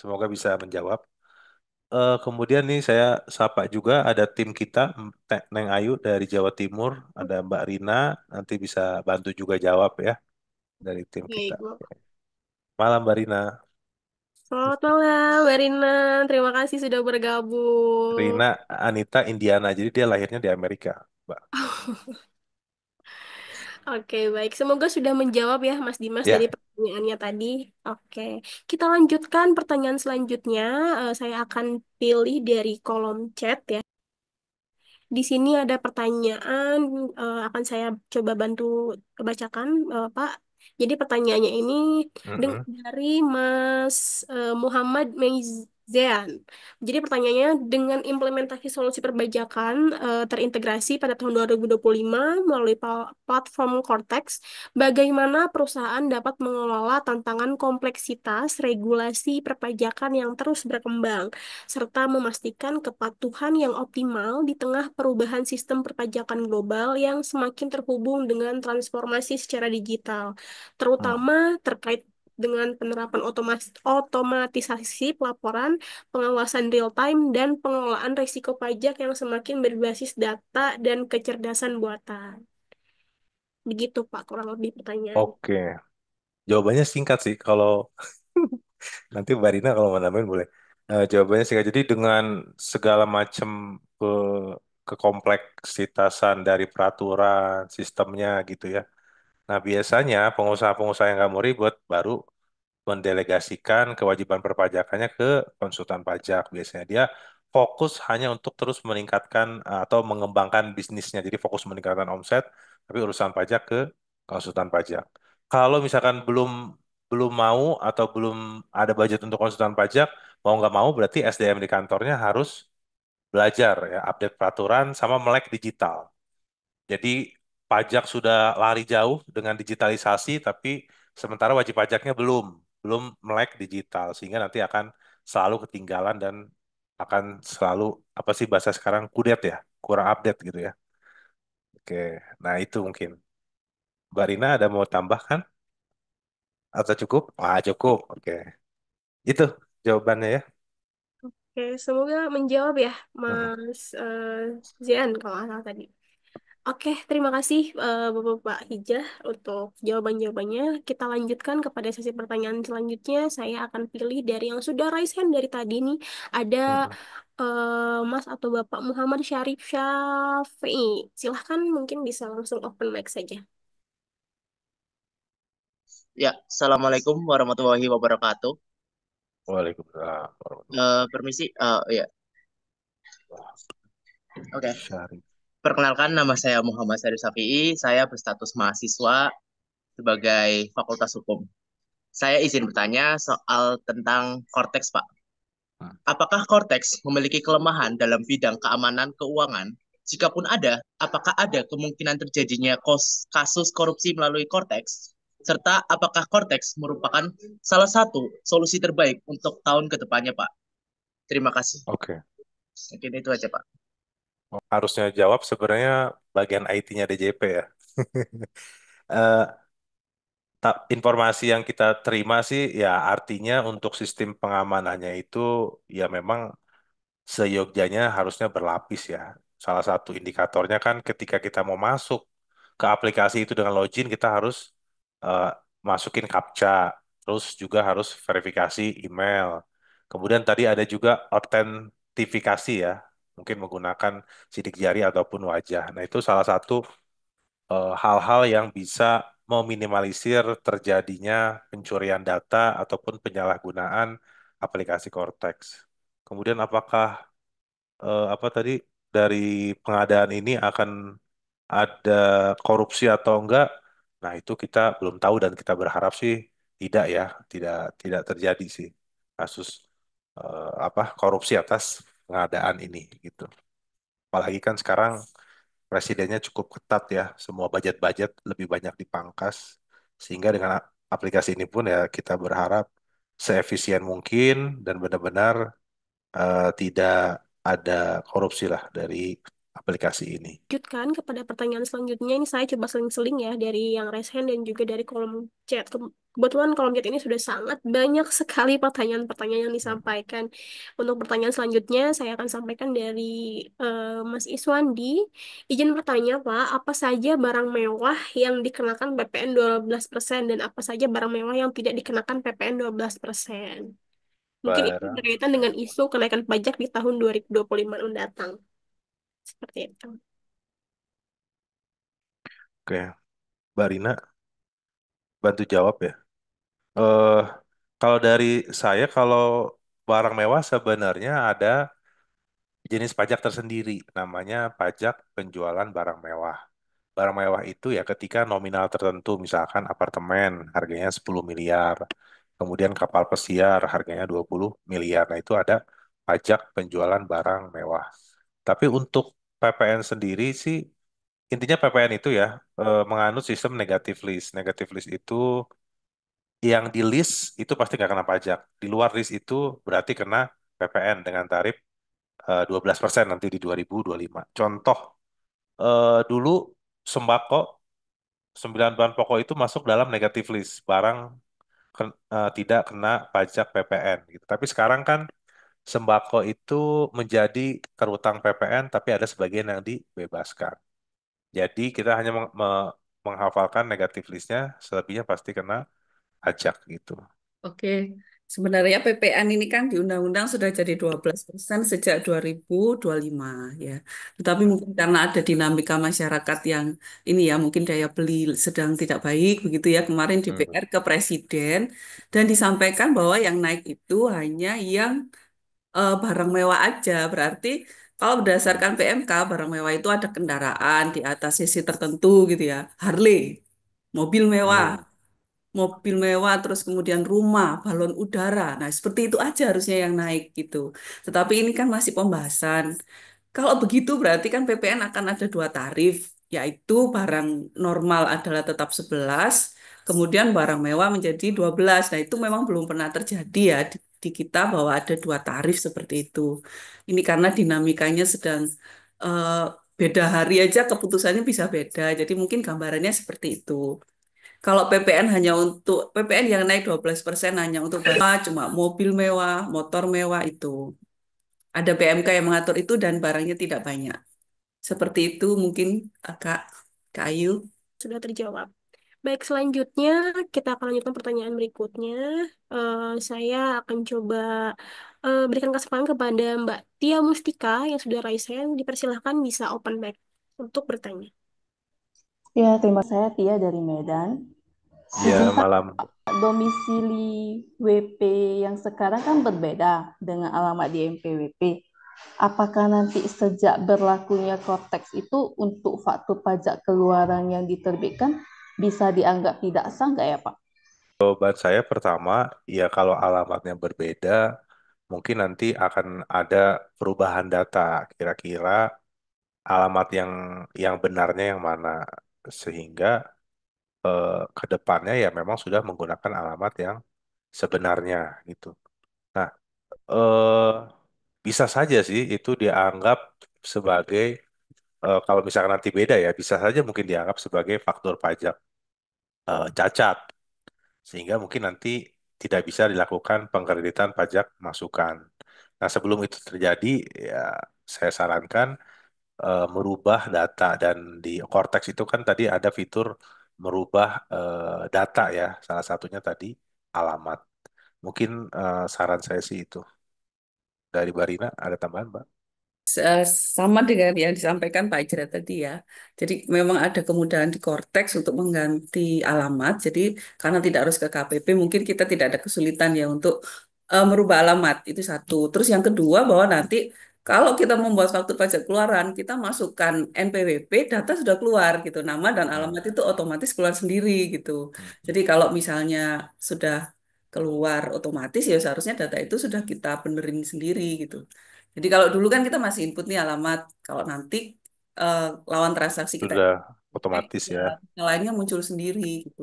Semoga bisa menjawab. Kemudian nih saya sapa juga ada tim kita, Neng Ayu dari Jawa Timur, ada Mbak Rina, nanti bisa bantu juga jawab ya dari tim kita. Oke, Malam Mbak Rina. selamat malam, Mbak Rina. Terima kasih sudah bergabung. Rina Anita Indiana, jadi dia lahirnya di Amerika, Mbak. Oke, baik. Semoga sudah menjawab ya, Mas Dimas, dari Ya. pertanyaannya tadi. Oke, kita lanjutkan pertanyaan selanjutnya. Saya akan pilih dari kolom chat ya. Di sini ada pertanyaan, akan saya coba bantu bacakan, Pak. Jadi pertanyaannya ini Mm-mm. dari Mas Muhammad Meizian. Jadi pertanyaannya, dengan implementasi solusi perbajakan terintegrasi pada tahun 2025 melalui platform Cortex, bagaimana perusahaan dapat mengelola tantangan kompleksitas regulasi perpajakan yang terus berkembang, serta memastikan kepatuhan yang optimal di tengah perubahan sistem perpajakan global yang semakin terhubung dengan transformasi secara digital, Hmm. terutama terkait dengan penerapan otomatisasi pelaporan, pengawasan real time, dan pengelolaan risiko pajak yang semakin berbasis data dan kecerdasan buatan. Begitu, Pak, kurang lebih pertanyaan. Oke, jawabannya singkat sih. Kalau nanti Mbak Rina kalau mau nambahin boleh. Jawabannya singkat. Jadi dengan segala macam ke kekompleksitasan dari peraturan sistemnya gitu ya. Nah biasanya pengusaha-pengusaha yang nggak mau ribet baru mendelegasikan kewajiban perpajakannya ke konsultan pajak. Biasanya dia fokus hanya untuk terus meningkatkan atau mengembangkan bisnisnya. Jadi fokus meningkatkan omset, tapi urusan pajak ke konsultan pajak. Kalau misalkan belum belum mau atau belum ada budget untuk konsultan pajak, mau nggak mau berarti SDM di kantornya harus belajar ya, update peraturan sama melek digital. Jadi pajak sudah lari jauh dengan digitalisasi, tapi sementara wajib pajaknya belum melek digital, sehingga nanti akan selalu ketinggalan dan akan selalu apa sih bahasa sekarang kudet ya, kurang update gitu ya. Oke, nah itu mungkin. Mbak Rina ada mau tambahkan atau cukup? Ah cukup. Oke, itu jawabannya ya. Oke, semoga menjawab ya, Mm-mm. Mas Zian, kalau nggak salah tadi. Oke, terima kasih Bapak Hijah untuk jawaban-jawabannya. Kita lanjutkan kepada sesi pertanyaan selanjutnya. Saya akan pilih dari yang sudah raise hand dari tadi nih. Ada Mm-mm. Mas atau Bapak Muhammad Syarif Syafi'i. Silahkan, mungkin bisa langsung open mic saja. Ya, Assalamualaikum warahmatullahi wabarakatuh. Waalaikumsalam warahmatullahi Permisi, ya, wabarakatuh. oke. Syarif. Perkenalkan, nama saya Muhammad Syarif Safi'i. Saya berstatus mahasiswa sebagai Fakultas Hukum. Saya izin bertanya soal tentang Cortex, Pak. Hmm. Apakah Cortex memiliki kelemahan dalam bidang keamanan keuangan? Jikapun ada, apakah ada kemungkinan terjadinya kasus korupsi melalui Cortex? Serta apakah Cortex merupakan salah satu solusi terbaik untuk tahun ke depannya, Pak? Terima kasih. Oke. Mungkin itu aja, Pak. Harusnya jawab sebenarnya bagian IT-nya DJP ya. Eh, Informasi yang kita terima sih ya artinya untuk sistem pengamanannya itu ya memang seyogyanya harusnya berlapis ya. Salah satu indikatornya kan ketika kita mau masuk ke aplikasi itu dengan login kita harus eh, masukin CAPTCA, terus juga harus verifikasi email. Kemudian tadi ada juga autentifikasi ya, mungkin menggunakan sidik jari ataupun wajah. Nah itu salah satu hal-hal yang bisa meminimalisir terjadinya pencurian data ataupun penyalahgunaan aplikasi Cortex. Kemudian apakah apa tadi dari pengadaan ini akan ada korupsi atau enggak? Nah, itu kita belum tahu dan kita berharap sih tidak ya, tidak tidak terjadi sih kasus apa korupsi atas pengadaan ini gitu. Apalagi kan sekarang presidennya cukup ketat ya, semua budget-budget lebih banyak dipangkas, sehingga dengan aplikasi ini pun ya kita berharap seefisien mungkin dan benar-benar tidak ada korupsi lah dari aplikasi ini. Lanjutkan kepada pertanyaan selanjutnya. Ini saya coba seling-seling ya dari yang raise hand dan juga dari kolom chat. Kebetulan kolom chat ini sudah sangat banyak sekali pertanyaan-pertanyaan yang Hmm. disampaikan. Untuk pertanyaan selanjutnya, saya akan sampaikan dari Mas Iswandi. Izin bertanya, Pak, apa saja barang mewah yang dikenakan PPN 12% dan apa saja barang mewah yang tidak dikenakan PPN 12%? Mungkin ini Barang berkaitan dengan mewah. isu kenaikan pajak di tahun 2025 mendatang. Seperti itu. Oke, Mbak Rina, bantu jawab ya. Eh, Kalau dari saya, kalau barang mewah sebenarnya ada jenis pajak tersendiri, namanya pajak penjualan barang mewah. Barang mewah itu ya ketika nominal tertentu, misalkan apartemen harganya 10 miliar, kemudian kapal pesiar harganya 20 miliar. Nah, itu ada pajak penjualan barang mewah. Tapi untuk PPN sendiri sih, intinya PPN itu ya menganut sistem negative list. Negative list itu yang di list itu pasti nggak kena pajak. Di luar list itu berarti kena PPN dengan tarif 12% nanti di 2025. Contoh, dulu sembako 9 bahan pokok itu masuk dalam negative list, barang tidak kena pajak PPN gitu. Tapi sekarang kan sembako itu menjadi terutang PPN, tapi ada sebagian yang dibebaskan. Jadi kita hanya menghafalkan negative listnya, selebihnya pasti kena pajak gitu. Oke, sebenarnya PPN ini kan di undang-undang sudah jadi 12% sejak 2025 ya. Tetapi mungkin karena ada dinamika masyarakat yang ini ya mungkin daya beli sedang tidak baik begitu ya kemarin di Hmm. PR ke Presiden dan disampaikan bahwa yang naik itu hanya yang barang mewah aja. Berarti kalau Hmm. berdasarkan PMK barang mewah itu ada kendaraan di atas sisi tertentu gitu ya. Harley, mobil mewah, Hmm. terus kemudian rumah, balon udara. Nah, seperti itu aja harusnya yang naik gitu. Tetapi ini kan masih pembahasan. Kalau begitu berarti kan PPN akan ada dua tarif, yaitu barang normal adalah tetap 11, kemudian barang mewah menjadi 12. Nah, itu memang belum pernah terjadi ya di kita bahwa ada dua tarif seperti itu. Ini karena dinamikanya sedang eh, beda hari aja keputusannya bisa beda. Jadi mungkin gambarannya seperti itu. Kalau PPN hanya untuk PPN yang naik 12% hanya untuk barang cuma mobil mewah, motor mewah itu. Ada PMK yang mengatur itu dan barangnya tidak banyak. Seperti itu mungkin Kak Kak Ayu. Sudah terjawab. Baik, selanjutnya kita akan lanjutkan pertanyaan berikutnya. Saya akan coba berikan kesempatan kepada Mbak Tia Mustika yang sudah raise hand. Dipersilahkan bisa open mic untuk bertanya. Ya, terima saya Tia dari Medan. Ya, Izin Pak, malam. domisili WP yang sekarang kan berbeda dengan alamat di NPWP. Apakah nanti sejak berlakunya Cortex itu untuk faktur pajak keluaran yang diterbitkan bisa dianggap tidak sah nggak ya Pak? Jawaban saya pertama, ya kalau alamatnya berbeda, mungkin nanti akan ada perubahan data. Kira-kira alamat yang benarnya yang mana, sehingga ke depannya ya memang sudah menggunakan alamat yang sebenarnya gitu. Nah, eh, bisa saja sih itu dianggap sebagai kalau misalkan nanti beda ya, bisa saja mungkin dianggap sebagai faktur pajak cacat, sehingga mungkin nanti tidak bisa dilakukan pengkreditan pajak masukan. Nah, sebelum itu terjadi, ya saya sarankan merubah data, dan di Cortex itu kan tadi ada fitur merubah data ya, salah satunya tadi alamat. Mungkin saran saya sih itu. Dari Barina ada tambahan, Mbak? Eh, Sama dengan yang disampaikan Pak Ijra tadi ya. Jadi memang ada kemudahan di Cortex untuk mengganti alamat. Jadi karena tidak harus ke KPP, mungkin kita tidak ada kesulitan ya untuk merubah alamat. Itu satu. Terus yang kedua bahwa nanti kalau kita membuat faktur pajak keluaran, kita masukkan NPWP, data sudah keluar gitu. Nama dan Hmm. alamat itu otomatis keluar sendiri gitu. Hmm. Jadi kalau misalnya sudah keluar otomatis ya seharusnya data itu sudah kita benerin sendiri gitu. Jadi kalau dulu kan kita masih input nih alamat, kalau nanti eh, lawan transaksi kita Sudah cek, otomatis ya ya. yang lainnya muncul sendiri gitu.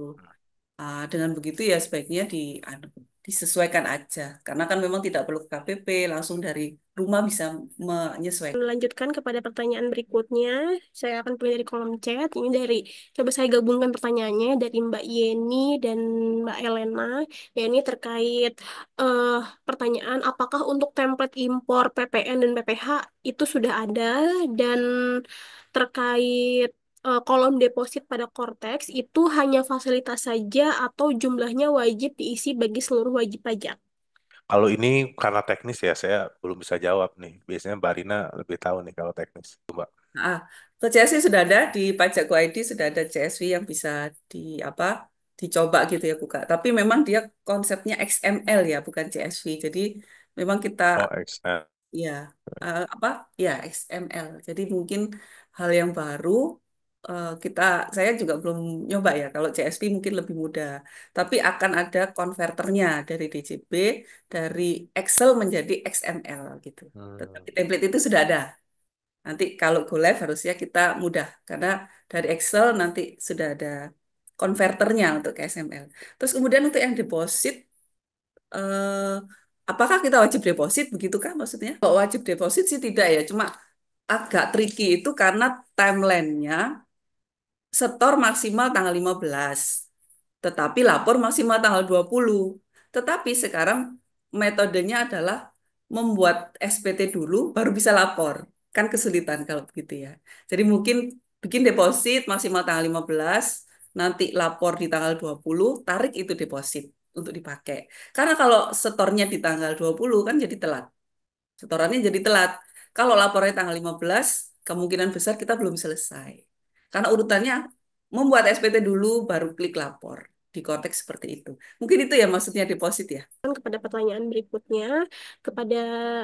Dengan begitu ya sebaiknya di anu. disesuaikan aja. Karena kan memang tidak perlu ke KPP, langsung dari rumah bisa menyesuaikan. Melanjutkan kepada pertanyaan berikutnya, saya akan pilih dari kolom chat. Ini dari, coba saya gabungkan pertanyaannya dari Mbak Yeni dan Mbak Elena. Ya, ini terkait eh, pertanyaan apakah untuk template impor PPN dan PPH itu sudah ada, dan terkait kolom deposit pada Cortex itu hanya fasilitas saja atau jumlahnya wajib diisi bagi seluruh wajib pajak. Kalau ini karena teknis ya, saya belum bisa jawab nih. Biasanya Mbak Rina lebih tahu nih kalau teknis. Coba. Ah, ke CSV sudah ada di Pajak ID sudah ada CSV yang bisa di apa dicoba gitu ya buka. Tapi memang dia konsepnya XML ya, bukan CSV. Jadi memang kita Oh, XL. ya apa ya XML. Jadi mungkin hal yang baru kita saya juga belum nyoba ya. Kalau CSV mungkin lebih mudah. Tapi akan ada konverternya dari DJB dari Excel menjadi XML gitu. Tetapi template itu sudah ada. Nanti kalau go live harusnya kita mudah karena dari Excel nanti sudah ada konverternya untuk ke XML. Terus kemudian untuk yang deposit, eh, apakah kita wajib deposit begitu kah maksudnya? Kalau wajib deposit sih tidak ya, cuma agak tricky itu karena timelinenya setor maksimal tanggal 15, tetapi lapor maksimal tanggal 20. Tetapi sekarang metodenya adalah membuat SPT dulu baru bisa lapor. Kan kesulitan kalau begitu ya. Jadi mungkin bikin deposit maksimal tanggal 15, nanti lapor di tanggal 20, tarik itu deposit untuk dipakai. Karena kalau setornya di tanggal 20 kan jadi telat. Setorannya jadi telat. Kalau lapornya tanggal 15, kemungkinan besar kita belum selesai. Karena urutannya membuat SPT dulu, baru klik lapor. Di konteks seperti itu. Mungkin itu ya maksudnya deposit ya. Kepada pertanyaan berikutnya, kepada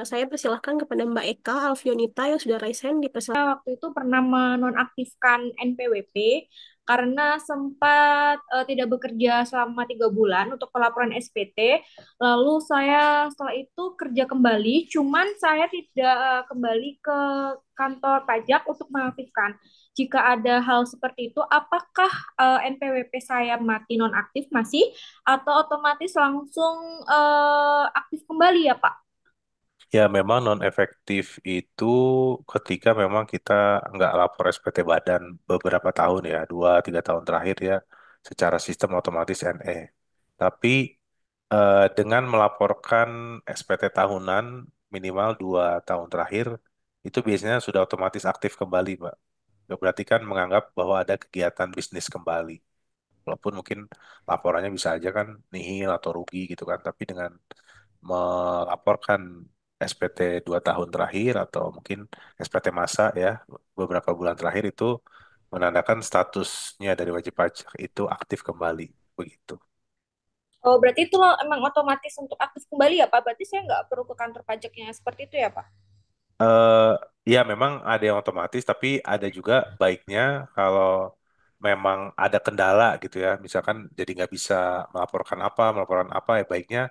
saya persilahkan kepada Mbak Eka Alfionita yang sudah raise hand, dipersilahkan. Waktu itu pernah menonaktifkan NPWP karena sempat tidak bekerja selama 3 bulan untuk pelaporan SPT. Lalu saya setelah itu kerja kembali, cuman saya tidak kembali ke kantor pajak untuk mengaktifkan. Jika ada hal seperti itu, apakah NPWP saya mati nonaktif masih atau otomatis langsung aktif kembali ya Pak? Ya, memang non-efektif itu ketika memang kita nggak lapor SPT Badan beberapa tahun ya, 2-3 tahun terakhir ya, secara sistem otomatis NE. Tapi dengan melaporkan SPT tahunan minimal 2 tahun terakhir, itu biasanya sudah otomatis aktif kembali, Pak. Berarti kan menganggap bahwa ada kegiatan bisnis kembali. Walaupun mungkin laporannya bisa aja kan nihil atau rugi gitu kan, tapi dengan melaporkan SPT 2 tahun terakhir atau mungkin SPT masa ya beberapa bulan terakhir itu menandakan statusnya dari wajib pajak itu aktif kembali begitu. Oh, berarti itu loh emang otomatis untuk aktif kembali ya, Pak? Berarti saya nggak perlu ke kantor pajaknya seperti itu ya, Pak? eh Ya memang ada yang otomatis tapi ada juga baiknya kalau memang ada kendala gitu ya misalkan jadi nggak bisa melaporkan apa ya baiknya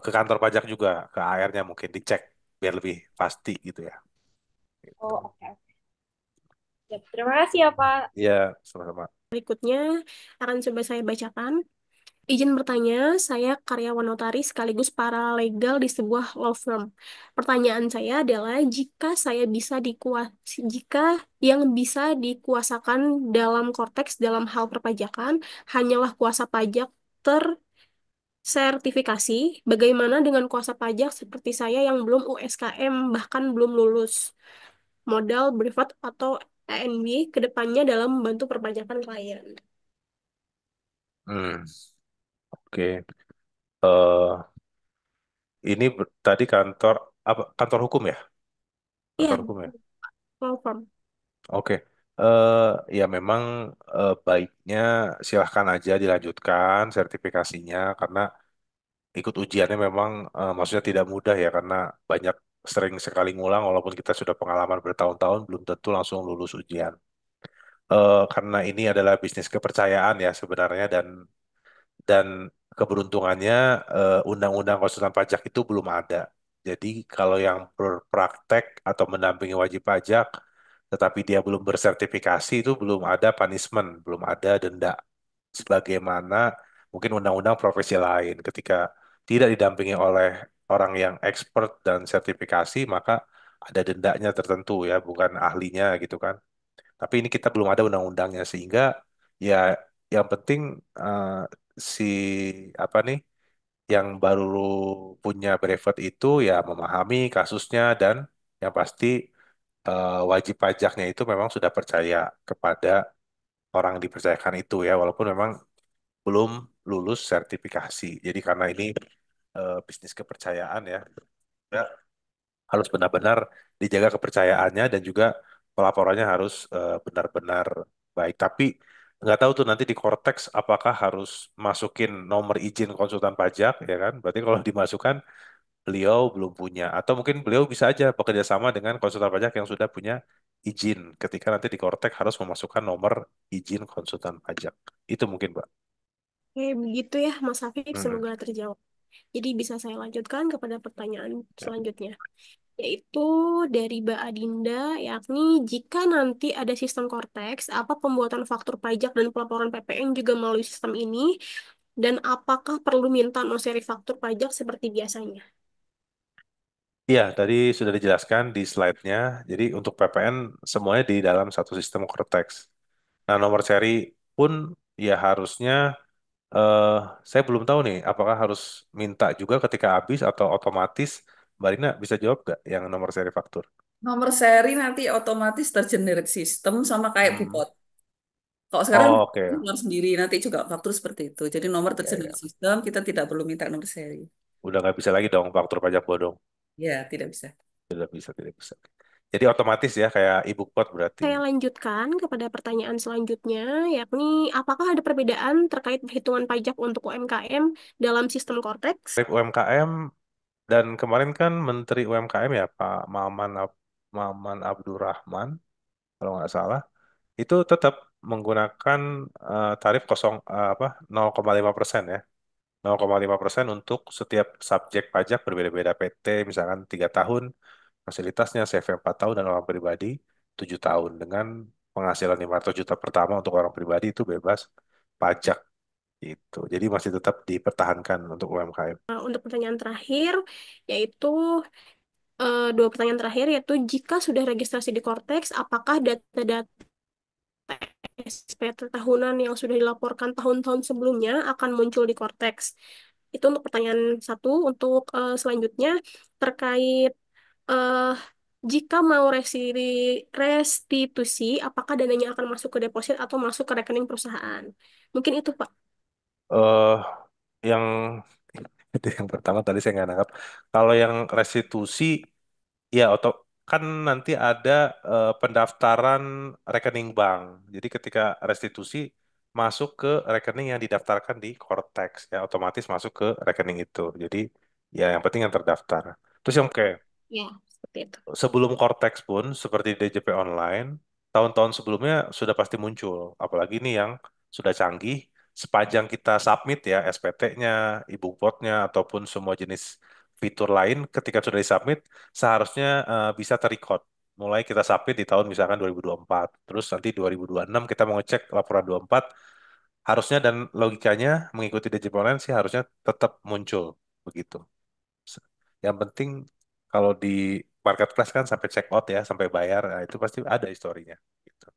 ke kantor pajak juga, ke AR-nya mungkin dicek biar lebih pasti gitu ya. Gitu. Oh, oke. Ya, terima kasih ya, Pak. Iya, sama-sama. Berikutnya akan coba saya bacakan. Izin bertanya, saya karyawan notaris sekaligus paralegal di sebuah law firm. Pertanyaan saya adalah, jika yang bisa dikuasakan dalam konteks dalam hal perpajakan hanyalah kuasa pajak tersertifikasi, bagaimana dengan kuasa pajak seperti saya yang belum USKM bahkan belum lulus modal privat atau ENB ke depannya dalam membantu perpajakan klien? Hmm, oke. Eh ini tadi kantor apa? Kantor hukum ya? Iya, Kantor hukum ya? law firm. Oke. Ya memang baiknya silahkan aja dilanjutkan sertifikasinya karena ikut ujiannya memang maksudnya tidak mudah ya karena banyak sering sekali ngulang walaupun kita sudah pengalaman bertahun-tahun belum tentu langsung lulus ujian. Karena ini adalah bisnis kepercayaan ya sebenarnya dan keberuntungannya undang-undang konsultan pajak itu belum ada. Jadi kalau yang berpraktek atau mendampingi wajib pajak tetapi dia belum bersertifikasi itu belum ada punishment, belum ada denda. Sebagaimana mungkin undang-undang profesi lain ketika tidak didampingi oleh orang yang expert dan sertifikasi, maka ada dendanya tertentu ya, bukan ahlinya gitu kan. Tapi ini kita belum ada undang-undangnya sehingga ya yang penting eh, si apa nih yang baru punya brevet itu ya memahami kasusnya dan yang pasti wajib pajaknya itu memang sudah percaya kepada orang yang dipercayakan itu ya walaupun memang belum lulus sertifikasi. Jadi karena ini bisnis kepercayaan ya, ya harus benar-benar dijaga kepercayaannya dan juga pelaporannya harus benar-benar baik. Tapi nggak tahu tuh nanti di Cortex apakah harus masukin nomor izin konsultan pajak ya kan? Berarti kalau dimasukkan beliau belum punya atau mungkin beliau bisa aja bekerja sama dengan konsultan pajak yang sudah punya izin. Ketika nanti di Cortex harus memasukkan nomor izin konsultan pajak. Itu mungkin, Pak. Kayak begitu ya, Mas Hafif, Mm-mm. semoga terjawab. Jadi bisa saya lanjutkan kepada pertanyaan selanjutnya, yaitu dari Mbak Adinda, yakni jika nanti ada sistem Cortex, apa pembuatan faktur pajak dan pelaporan PPN juga melalui sistem ini, dan apakah perlu minta no seri faktur pajak seperti biasanya? Iya, tadi sudah dijelaskan di slide-nya. Jadi untuk PPN semuanya di dalam satu sistem Cortex. Nah, nomor seri pun ya harusnya eh saya belum tahu nih apakah harus minta juga ketika habis atau otomatis. Mbak Rina bisa jawab nggak yang nomor seri faktur? Nomor seri nanti otomatis tergenerate sistem sama kayak Hmm. Bupot. Kalau sekarang Oh, oke. nomor sendiri nanti juga faktur seperti itu. Jadi nomor Ya, tergenerate ya. sistem kita tidak perlu minta nomor seri. Udah nggak bisa lagi dong faktur pajak bodong. Ya, tidak bisa. Tidak bisa, tidak bisa. Jadi otomatis ya kayak ibu pot berarti. Saya lanjutkan kepada pertanyaan selanjutnya, yakni apakah ada perbedaan terkait perhitungan pajak untuk UMKM dalam sistem Cortex? Tarif UMKM dan kemarin kan Menteri UMKM ya Pak Maman Abdurrahman kalau nggak salah itu tetap menggunakan tarif apa 0,5% ya. 0,5% untuk setiap subjek pajak berbeda-beda PT misalkan 3 tahun fasilitasnya CV 4 tahun dan orang pribadi 7 tahun dengan penghasilan 500 juta pertama untuk orang pribadi itu bebas pajak itu. Jadi masih tetap dipertahankan untuk UMKM. Untuk pertanyaan terakhir, yaitu dua pertanyaan terakhir, yaitu jika sudah registrasi di Cortex, apakah data-data SPT tahunan yang sudah dilaporkan tahun-tahun sebelumnya akan muncul di Cortex? Itu untuk pertanyaan satu. Untuk selanjutnya, terkait eh, jika mau restitusi, apakah dananya akan masuk ke deposit atau masuk ke rekening perusahaan? Mungkin itu, Pak. eh yang itu yang pertama tadi saya nggak nangkap. Kalau yang restitusi, ya kan nanti ada pendaftaran rekening bank. Jadi ketika restitusi masuk ke rekening yang didaftarkan di Cortex, ya otomatis masuk ke rekening itu. Jadi ya yang penting yang terdaftar. Terus yang oke, Ya, seperti itu. sebelum Cortex pun seperti DJP online, tahun-tahun sebelumnya sudah pasti muncul. Apalagi ini yang sudah canggih, sepanjang kita submit ya SPT-nya, ibu potnya ataupun semua jenis fitur lain ketika sudah disubmit seharusnya bisa terrecord. Mulai kita submit di tahun misalkan 2024. Terus nanti 2026 kita mau ngecek laporan 24 harusnya dan logikanya mengikuti DJP online sih harusnya tetap muncul begitu. Yang penting kalau di marketplace kan sampai check out ya, sampai bayar, nah itu pasti ada historinya. Gitu.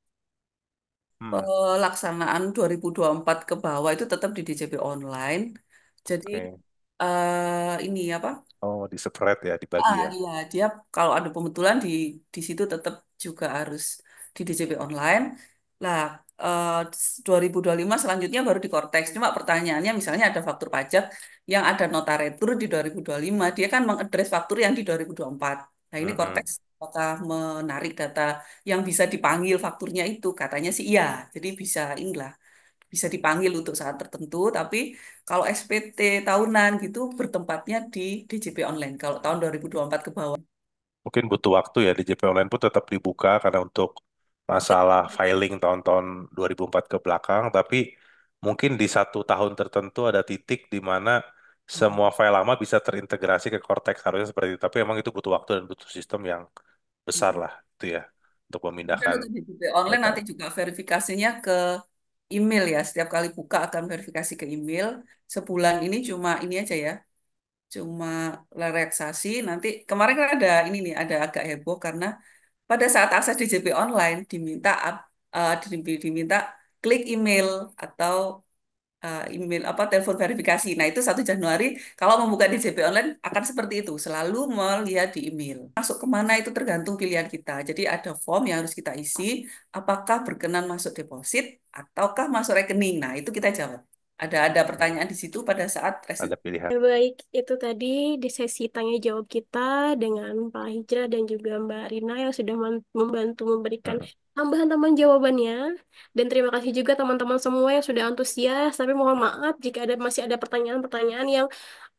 Hmm, Pelaksanaan 2024 ke bawah itu tetap di DJP online. Jadi oke. ini apa? Oh, di spread ya, dibagi ya. Iya, dia kalau ada pembetulan di situ tetap juga harus di DJP online. Lah, 2025 selanjutnya baru di Cortex. Cuma pertanyaannya misalnya ada faktur pajak yang ada nota retur di 2025, dia kan mengadres faktur yang di 2024. Nah, ini Cortex Mm-mm. apakah menarik data yang bisa dipanggil fakturnya itu? Katanya sih iya. Jadi inilah bisa dipanggil untuk saat tertentu, tapi kalau SPT tahunan gitu bertempatnya di DJP online. Kalau tahun 2024 ke bawah. Mungkin butuh waktu ya, di JP Online pun tetap dibuka karena untuk masalah filing tahun-tahun 2004 ke belakang, tapi mungkin di satu tahun tertentu ada titik di mana semua file lama bisa terintegrasi ke Cortex, harusnya seperti itu. Tapi emang itu butuh waktu dan butuh sistem yang besar lah, itu ya, untuk Dan memindahkan untuk DJP online data. nanti juga verifikasinya ke email ya. Setiap kali buka akan verifikasi ke email. Sebulan ini cuma ini aja ya. Cuma relaksasi nanti kemarin kan ada ini nih ada agak heboh karena pada saat akses DJP online diminta klik email atau email apa telepon verifikasi. Nah, itu 1 Januari kalau membuka DJP online akan seperti itu, selalu melihat di email. Masuk kemana itu tergantung pilihan kita. Jadi ada form yang harus kita isi, apakah berkenan masuk deposit ataukah masuk rekening. Nah, itu kita jawab. Ada pertanyaan di situ pada saat Ada pilihan. Baik, itu tadi di sesi tanya jawab kita dengan Pak Hijrah dan juga Mbak Rina yang sudah membantu memberikan tambahan-tambahan jawabannya. Dan terima kasih juga teman-teman semua yang sudah antusias. Tapi mohon maaf jika masih ada pertanyaan-pertanyaan yang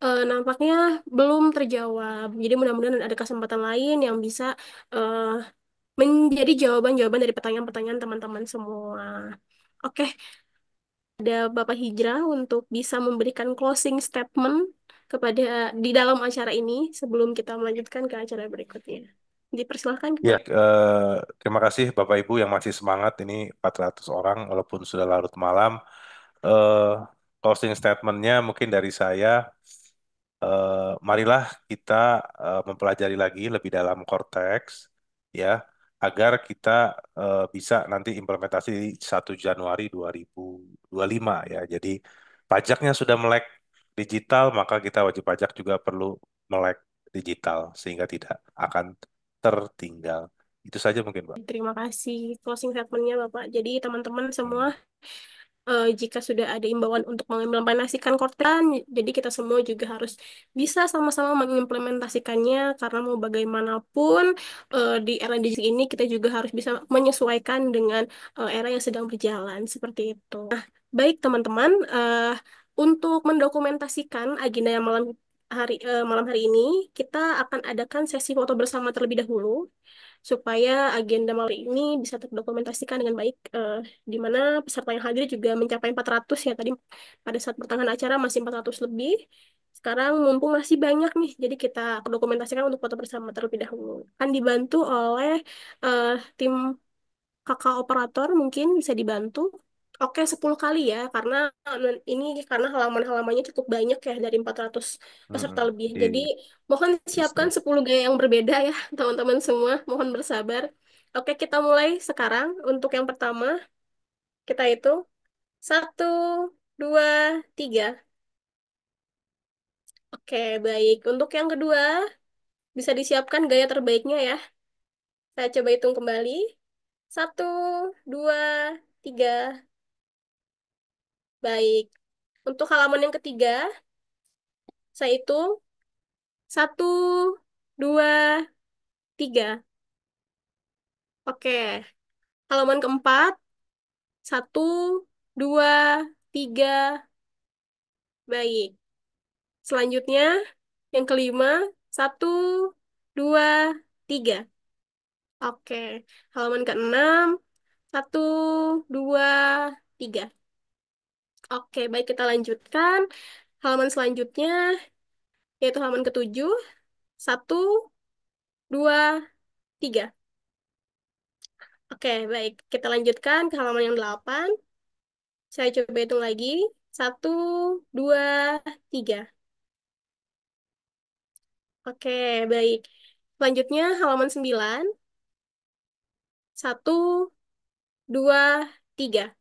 nampaknya belum terjawab. Jadi mudah-mudahan ada kesempatan lain yang bisa eh, menjadi jawaban-jawaban dari pertanyaan-pertanyaan teman-teman semua. Oke, ada Bapak Hijrah untuk bisa memberikan closing statement kepada di dalam acara ini sebelum kita melanjutkan ke acara berikutnya. Dipersilahkan. Ya, terima kasih Bapak Ibu yang masih semangat ini 400 orang walaupun sudah larut malam. Eh, Closing statementnya mungkin dari saya, marilah kita mempelajari lagi lebih dalam Cortex, ya, agar kita bisa nanti implementasi 1 Januari 2025 ya. Jadi pajaknya sudah melek digital, maka kita wajib pajak juga perlu melek digital sehingga tidak akan tertinggal. Itu saja mungkin, Pak. Terima kasih closing statement-nya Bapak. Jadi teman-teman semua jika sudah ada imbauan untuk mengimplementasikan Cortex, jadi kita semua juga harus bisa sama-sama mengimplementasikannya karena mau bagaimanapun di era digital ini kita juga harus bisa menyesuaikan dengan era yang sedang berjalan seperti itu. Nah, baik teman-teman, untuk mendokumentasikan agenda yang malam hari ini, kita akan adakan sesi foto bersama terlebih dahulu supaya agenda malam ini bisa terdokumentasikan dengan baik, di mana peserta yang hadir juga mencapai 400 ya, tadi pada saat pertengahan acara masih 400 lebih. Sekarang mumpung masih banyak nih, jadi kita dokumentasikan untuk foto bersama terlebih dahulu. Akan dibantu oleh tim kakak operator, mungkin bisa dibantu. Oke, 10 kali ya, karena karena halaman-halamannya cukup banyak ya, dari 400 peserta lebih. Jadi mohon siapkan 10 gaya yang berbeda ya, teman-teman semua. Mohon bersabar. Oke, kita mulai sekarang. Untuk yang pertama, kita hitung. 1, 2, 3. Oke, baik. Untuk yang kedua, bisa disiapkan gaya terbaiknya ya. Saya coba hitung kembali. 1, 2, 3. Baik. Untuk halaman yang ketiga, saya hitung 1, 2, 3. Oke. Halaman keempat, 1, 2, 3. Baik. Selanjutnya, yang kelima, 1, 2, 3. Oke. Halaman keenam, 1, 2, 3. Oke, baik kita lanjutkan. Halaman selanjutnya, yaitu halaman ketujuh, 1, 2, 3. Oke, baik. Kita lanjutkan ke halaman yang 8. Saya coba hitung lagi. 1, 2, 3. Oke, baik. Selanjutnya halaman 9. 1, 2, 3.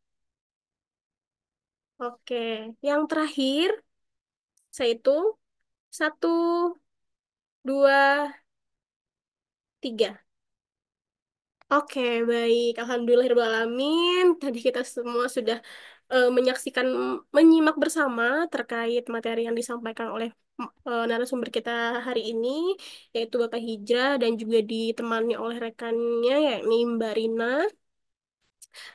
Oke, yang terakhir saya hitung 1, 2, 3. Oke, baik. Alhamdulillahirrahmanirrahim. Tadi kita semua sudah menyimak bersama terkait materi yang disampaikan oleh narasumber kita hari ini, yaitu Bapak Hijrah dan juga ditemani oleh rekannya, yakni Mbak Rina.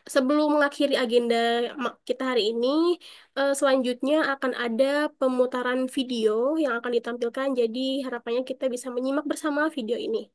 Sebelum mengakhiri agenda kita hari ini, selanjutnya akan ada pemutaran video yang akan ditampilkan. Jadi harapannya kita bisa menyimak bersama video ini.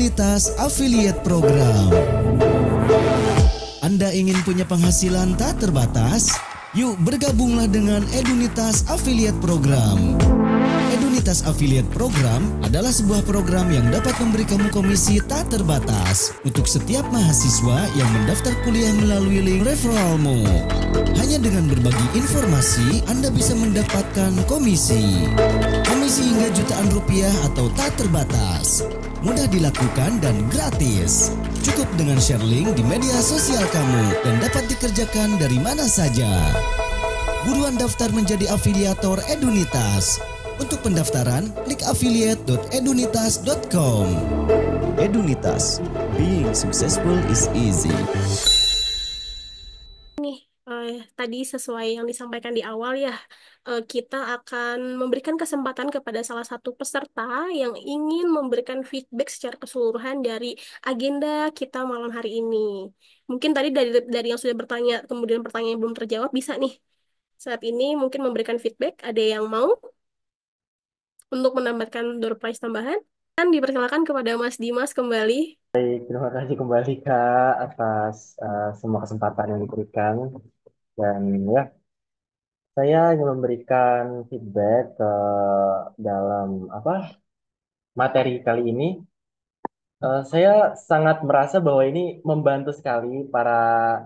Edunitas Affiliate Program. Anda ingin punya penghasilan tak terbatas? Yuk bergabunglah dengan Edunitas Affiliate Program. Edunitas Affiliate Program adalah sebuah program yang dapat memberi kamu komisi tak terbatas untuk setiap mahasiswa yang mendaftar kuliah melalui link referralmu. Hanya dengan berbagi informasi, Anda bisa mendapatkan komisi. Komisi hingga jutaan rupiah atau tak terbatas. Mudah dilakukan dan gratis. Cukup dengan share link di media sosial kamu dan dapat dikerjakan dari mana saja. Buruan daftar menjadi afiliator Edunitas. Untuk pendaftaran, klik affiliate.edunitas.com. Edunitas, being successful is easy. Tadi sesuai yang disampaikan di awal ya, kita akan memberikan kesempatan kepada salah satu peserta yang ingin memberikan feedback secara keseluruhan dari agenda kita malam hari ini. Mungkin tadi dari yang sudah bertanya, kemudian pertanyaan yang belum terjawab, bisa nih saat ini mungkin memberikan feedback. Ada yang mau untuk menambahkan door prize tambahan? Kan dipersilakan kepada Mas Dimas kembali. Terima kasih kembali Kak atas semua kesempatan yang diberikan. Dan ya, saya ingin memberikan feedback dalam materi kali ini. Saya sangat merasa bahwa ini membantu sekali para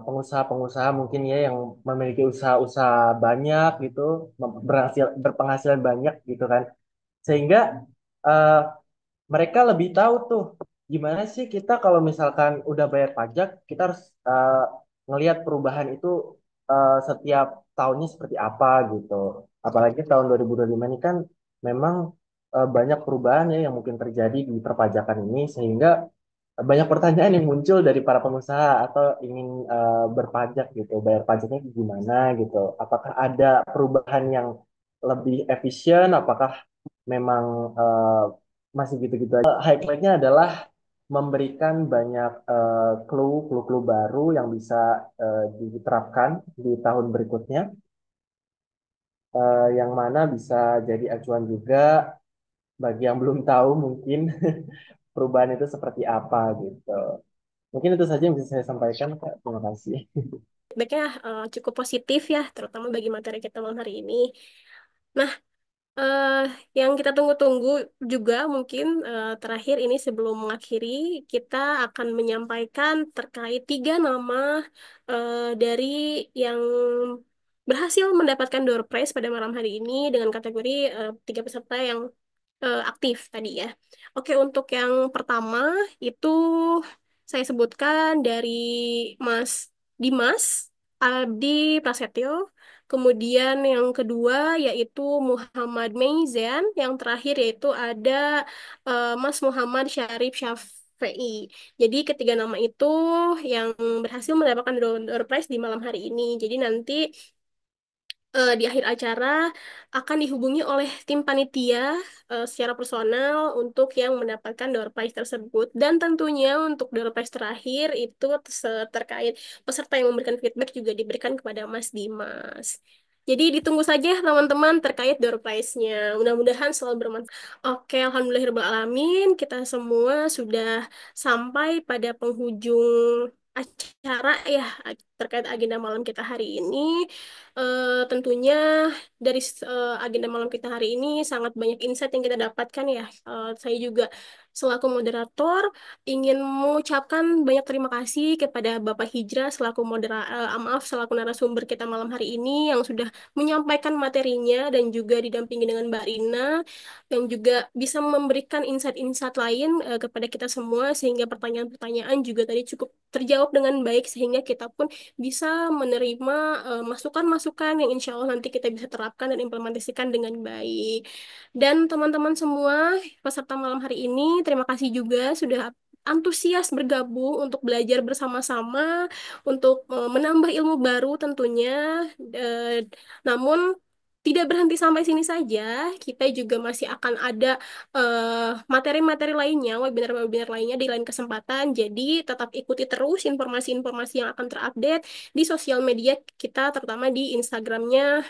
pengusaha-pengusaha mungkin ya yang memiliki usaha-usaha banyak gitu, berpenghasilan banyak gitu kan. Sehingga eh, mereka lebih tahu tuh gimana sih kita kalau misalkan udah bayar pajak, kita harus ngelihat perubahan itu setiap tahunnya seperti apa gitu. Apalagi tahun 2025 ini kan memang banyak perubahan ya yang mungkin terjadi di perpajakan ini, sehingga banyak pertanyaan yang muncul dari para pengusaha atau ingin berpajak gitu, bayar pajaknya gimana gitu. Apakah ada perubahan yang lebih efisien? Apakah memang masih gitu-gitu aja? Highlightnya adalah memberikan banyak clue-clue baru yang bisa diterapkan di tahun berikutnya, yang mana bisa jadi acuan juga bagi yang belum tahu mungkin perubahan itu seperti apa gitu. Mungkin itu saja yang bisa saya sampaikan, Kak. Terima kasih. Feedbacknya cukup positif ya, terutama bagi materi kita malam hari ini. Nah, yang kita tunggu-tunggu juga mungkin terakhir ini sebelum mengakhiri, kita akan menyampaikan terkait 3 nama dari yang berhasil mendapatkan door prize pada malam hari ini dengan kategori 3 peserta yang aktif tadi ya. Oke, untuk yang pertama itu saya sebutkan dari Mas Dimas Abdi Prasetyo. Kemudian yang kedua yaitu Muhammad Meizen. Yang terakhir yaitu ada Mas Muhammad Syarif Syafi'i. Jadi ketiga nama itu yang berhasil mendapatkan door prize di malam hari ini. Jadi nanti di akhir acara akan dihubungi oleh tim panitia secara personal untuk yang mendapatkan door prize tersebut. Dan tentunya untuk door prize terakhir itu terkait peserta yang memberikan feedback juga diberikan kepada Mas Dimas. Jadi ditunggu saja teman-teman terkait door prize-nya. Mudah-mudahan selalu bermanfaat. Oke, alhamdulillahirrahmanirrahim. Kita semua sudah sampai pada penghujung acara ya terkait agenda malam kita hari ini. Tentunya dari agenda malam kita hari ini sangat banyak insight yang kita dapatkan ya. Saya juga selaku moderator ingin mengucapkan banyak terima kasih kepada Bapak Hijrah selaku narasumber kita malam hari ini yang sudah menyampaikan materinya dan juga didampingi dengan Mbak Rina yang juga bisa memberikan insight-insight lain kepada kita semua sehingga pertanyaan-pertanyaan juga tadi cukup terjawab dengan baik sehingga kita pun bisa menerima masukan-masukan yang insya Allah nanti kita bisa terapkan dan implementasikan dengan baik. Dan teman-teman semua peserta malam hari ini, terima kasih juga sudah antusias bergabung untuk belajar bersama-sama, untuk menambah ilmu baru tentunya. Namun tidak berhenti sampai sini saja, kita juga masih akan ada materi-materi lainnya, webinar-webinar lainnya di lain kesempatan. Jadi tetap ikuti terus informasi-informasi yang akan terupdate di sosial media kita, terutama di Instagramnya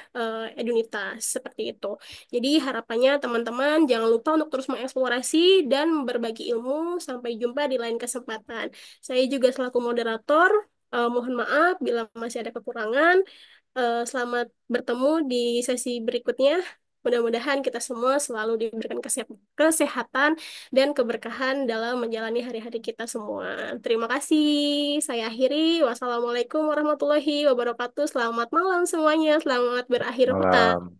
Edunitas, seperti itu. Jadi harapannya teman-teman jangan lupa untuk terus mengeksplorasi dan berbagi ilmu. Sampai jumpa di lain kesempatan. Saya juga selaku moderator, mohon maaf bila masih ada kekurangan. Selamat bertemu di sesi berikutnya. Mudah-mudahan kita semua selalu diberikan kesehatan dan keberkahan dalam menjalani hari-hari kita semua. Terima kasih. Saya akhiri. Wassalamualaikum warahmatullahi wabarakatuh. Selamat malam semuanya. Selamat berakhir pekan. Malam.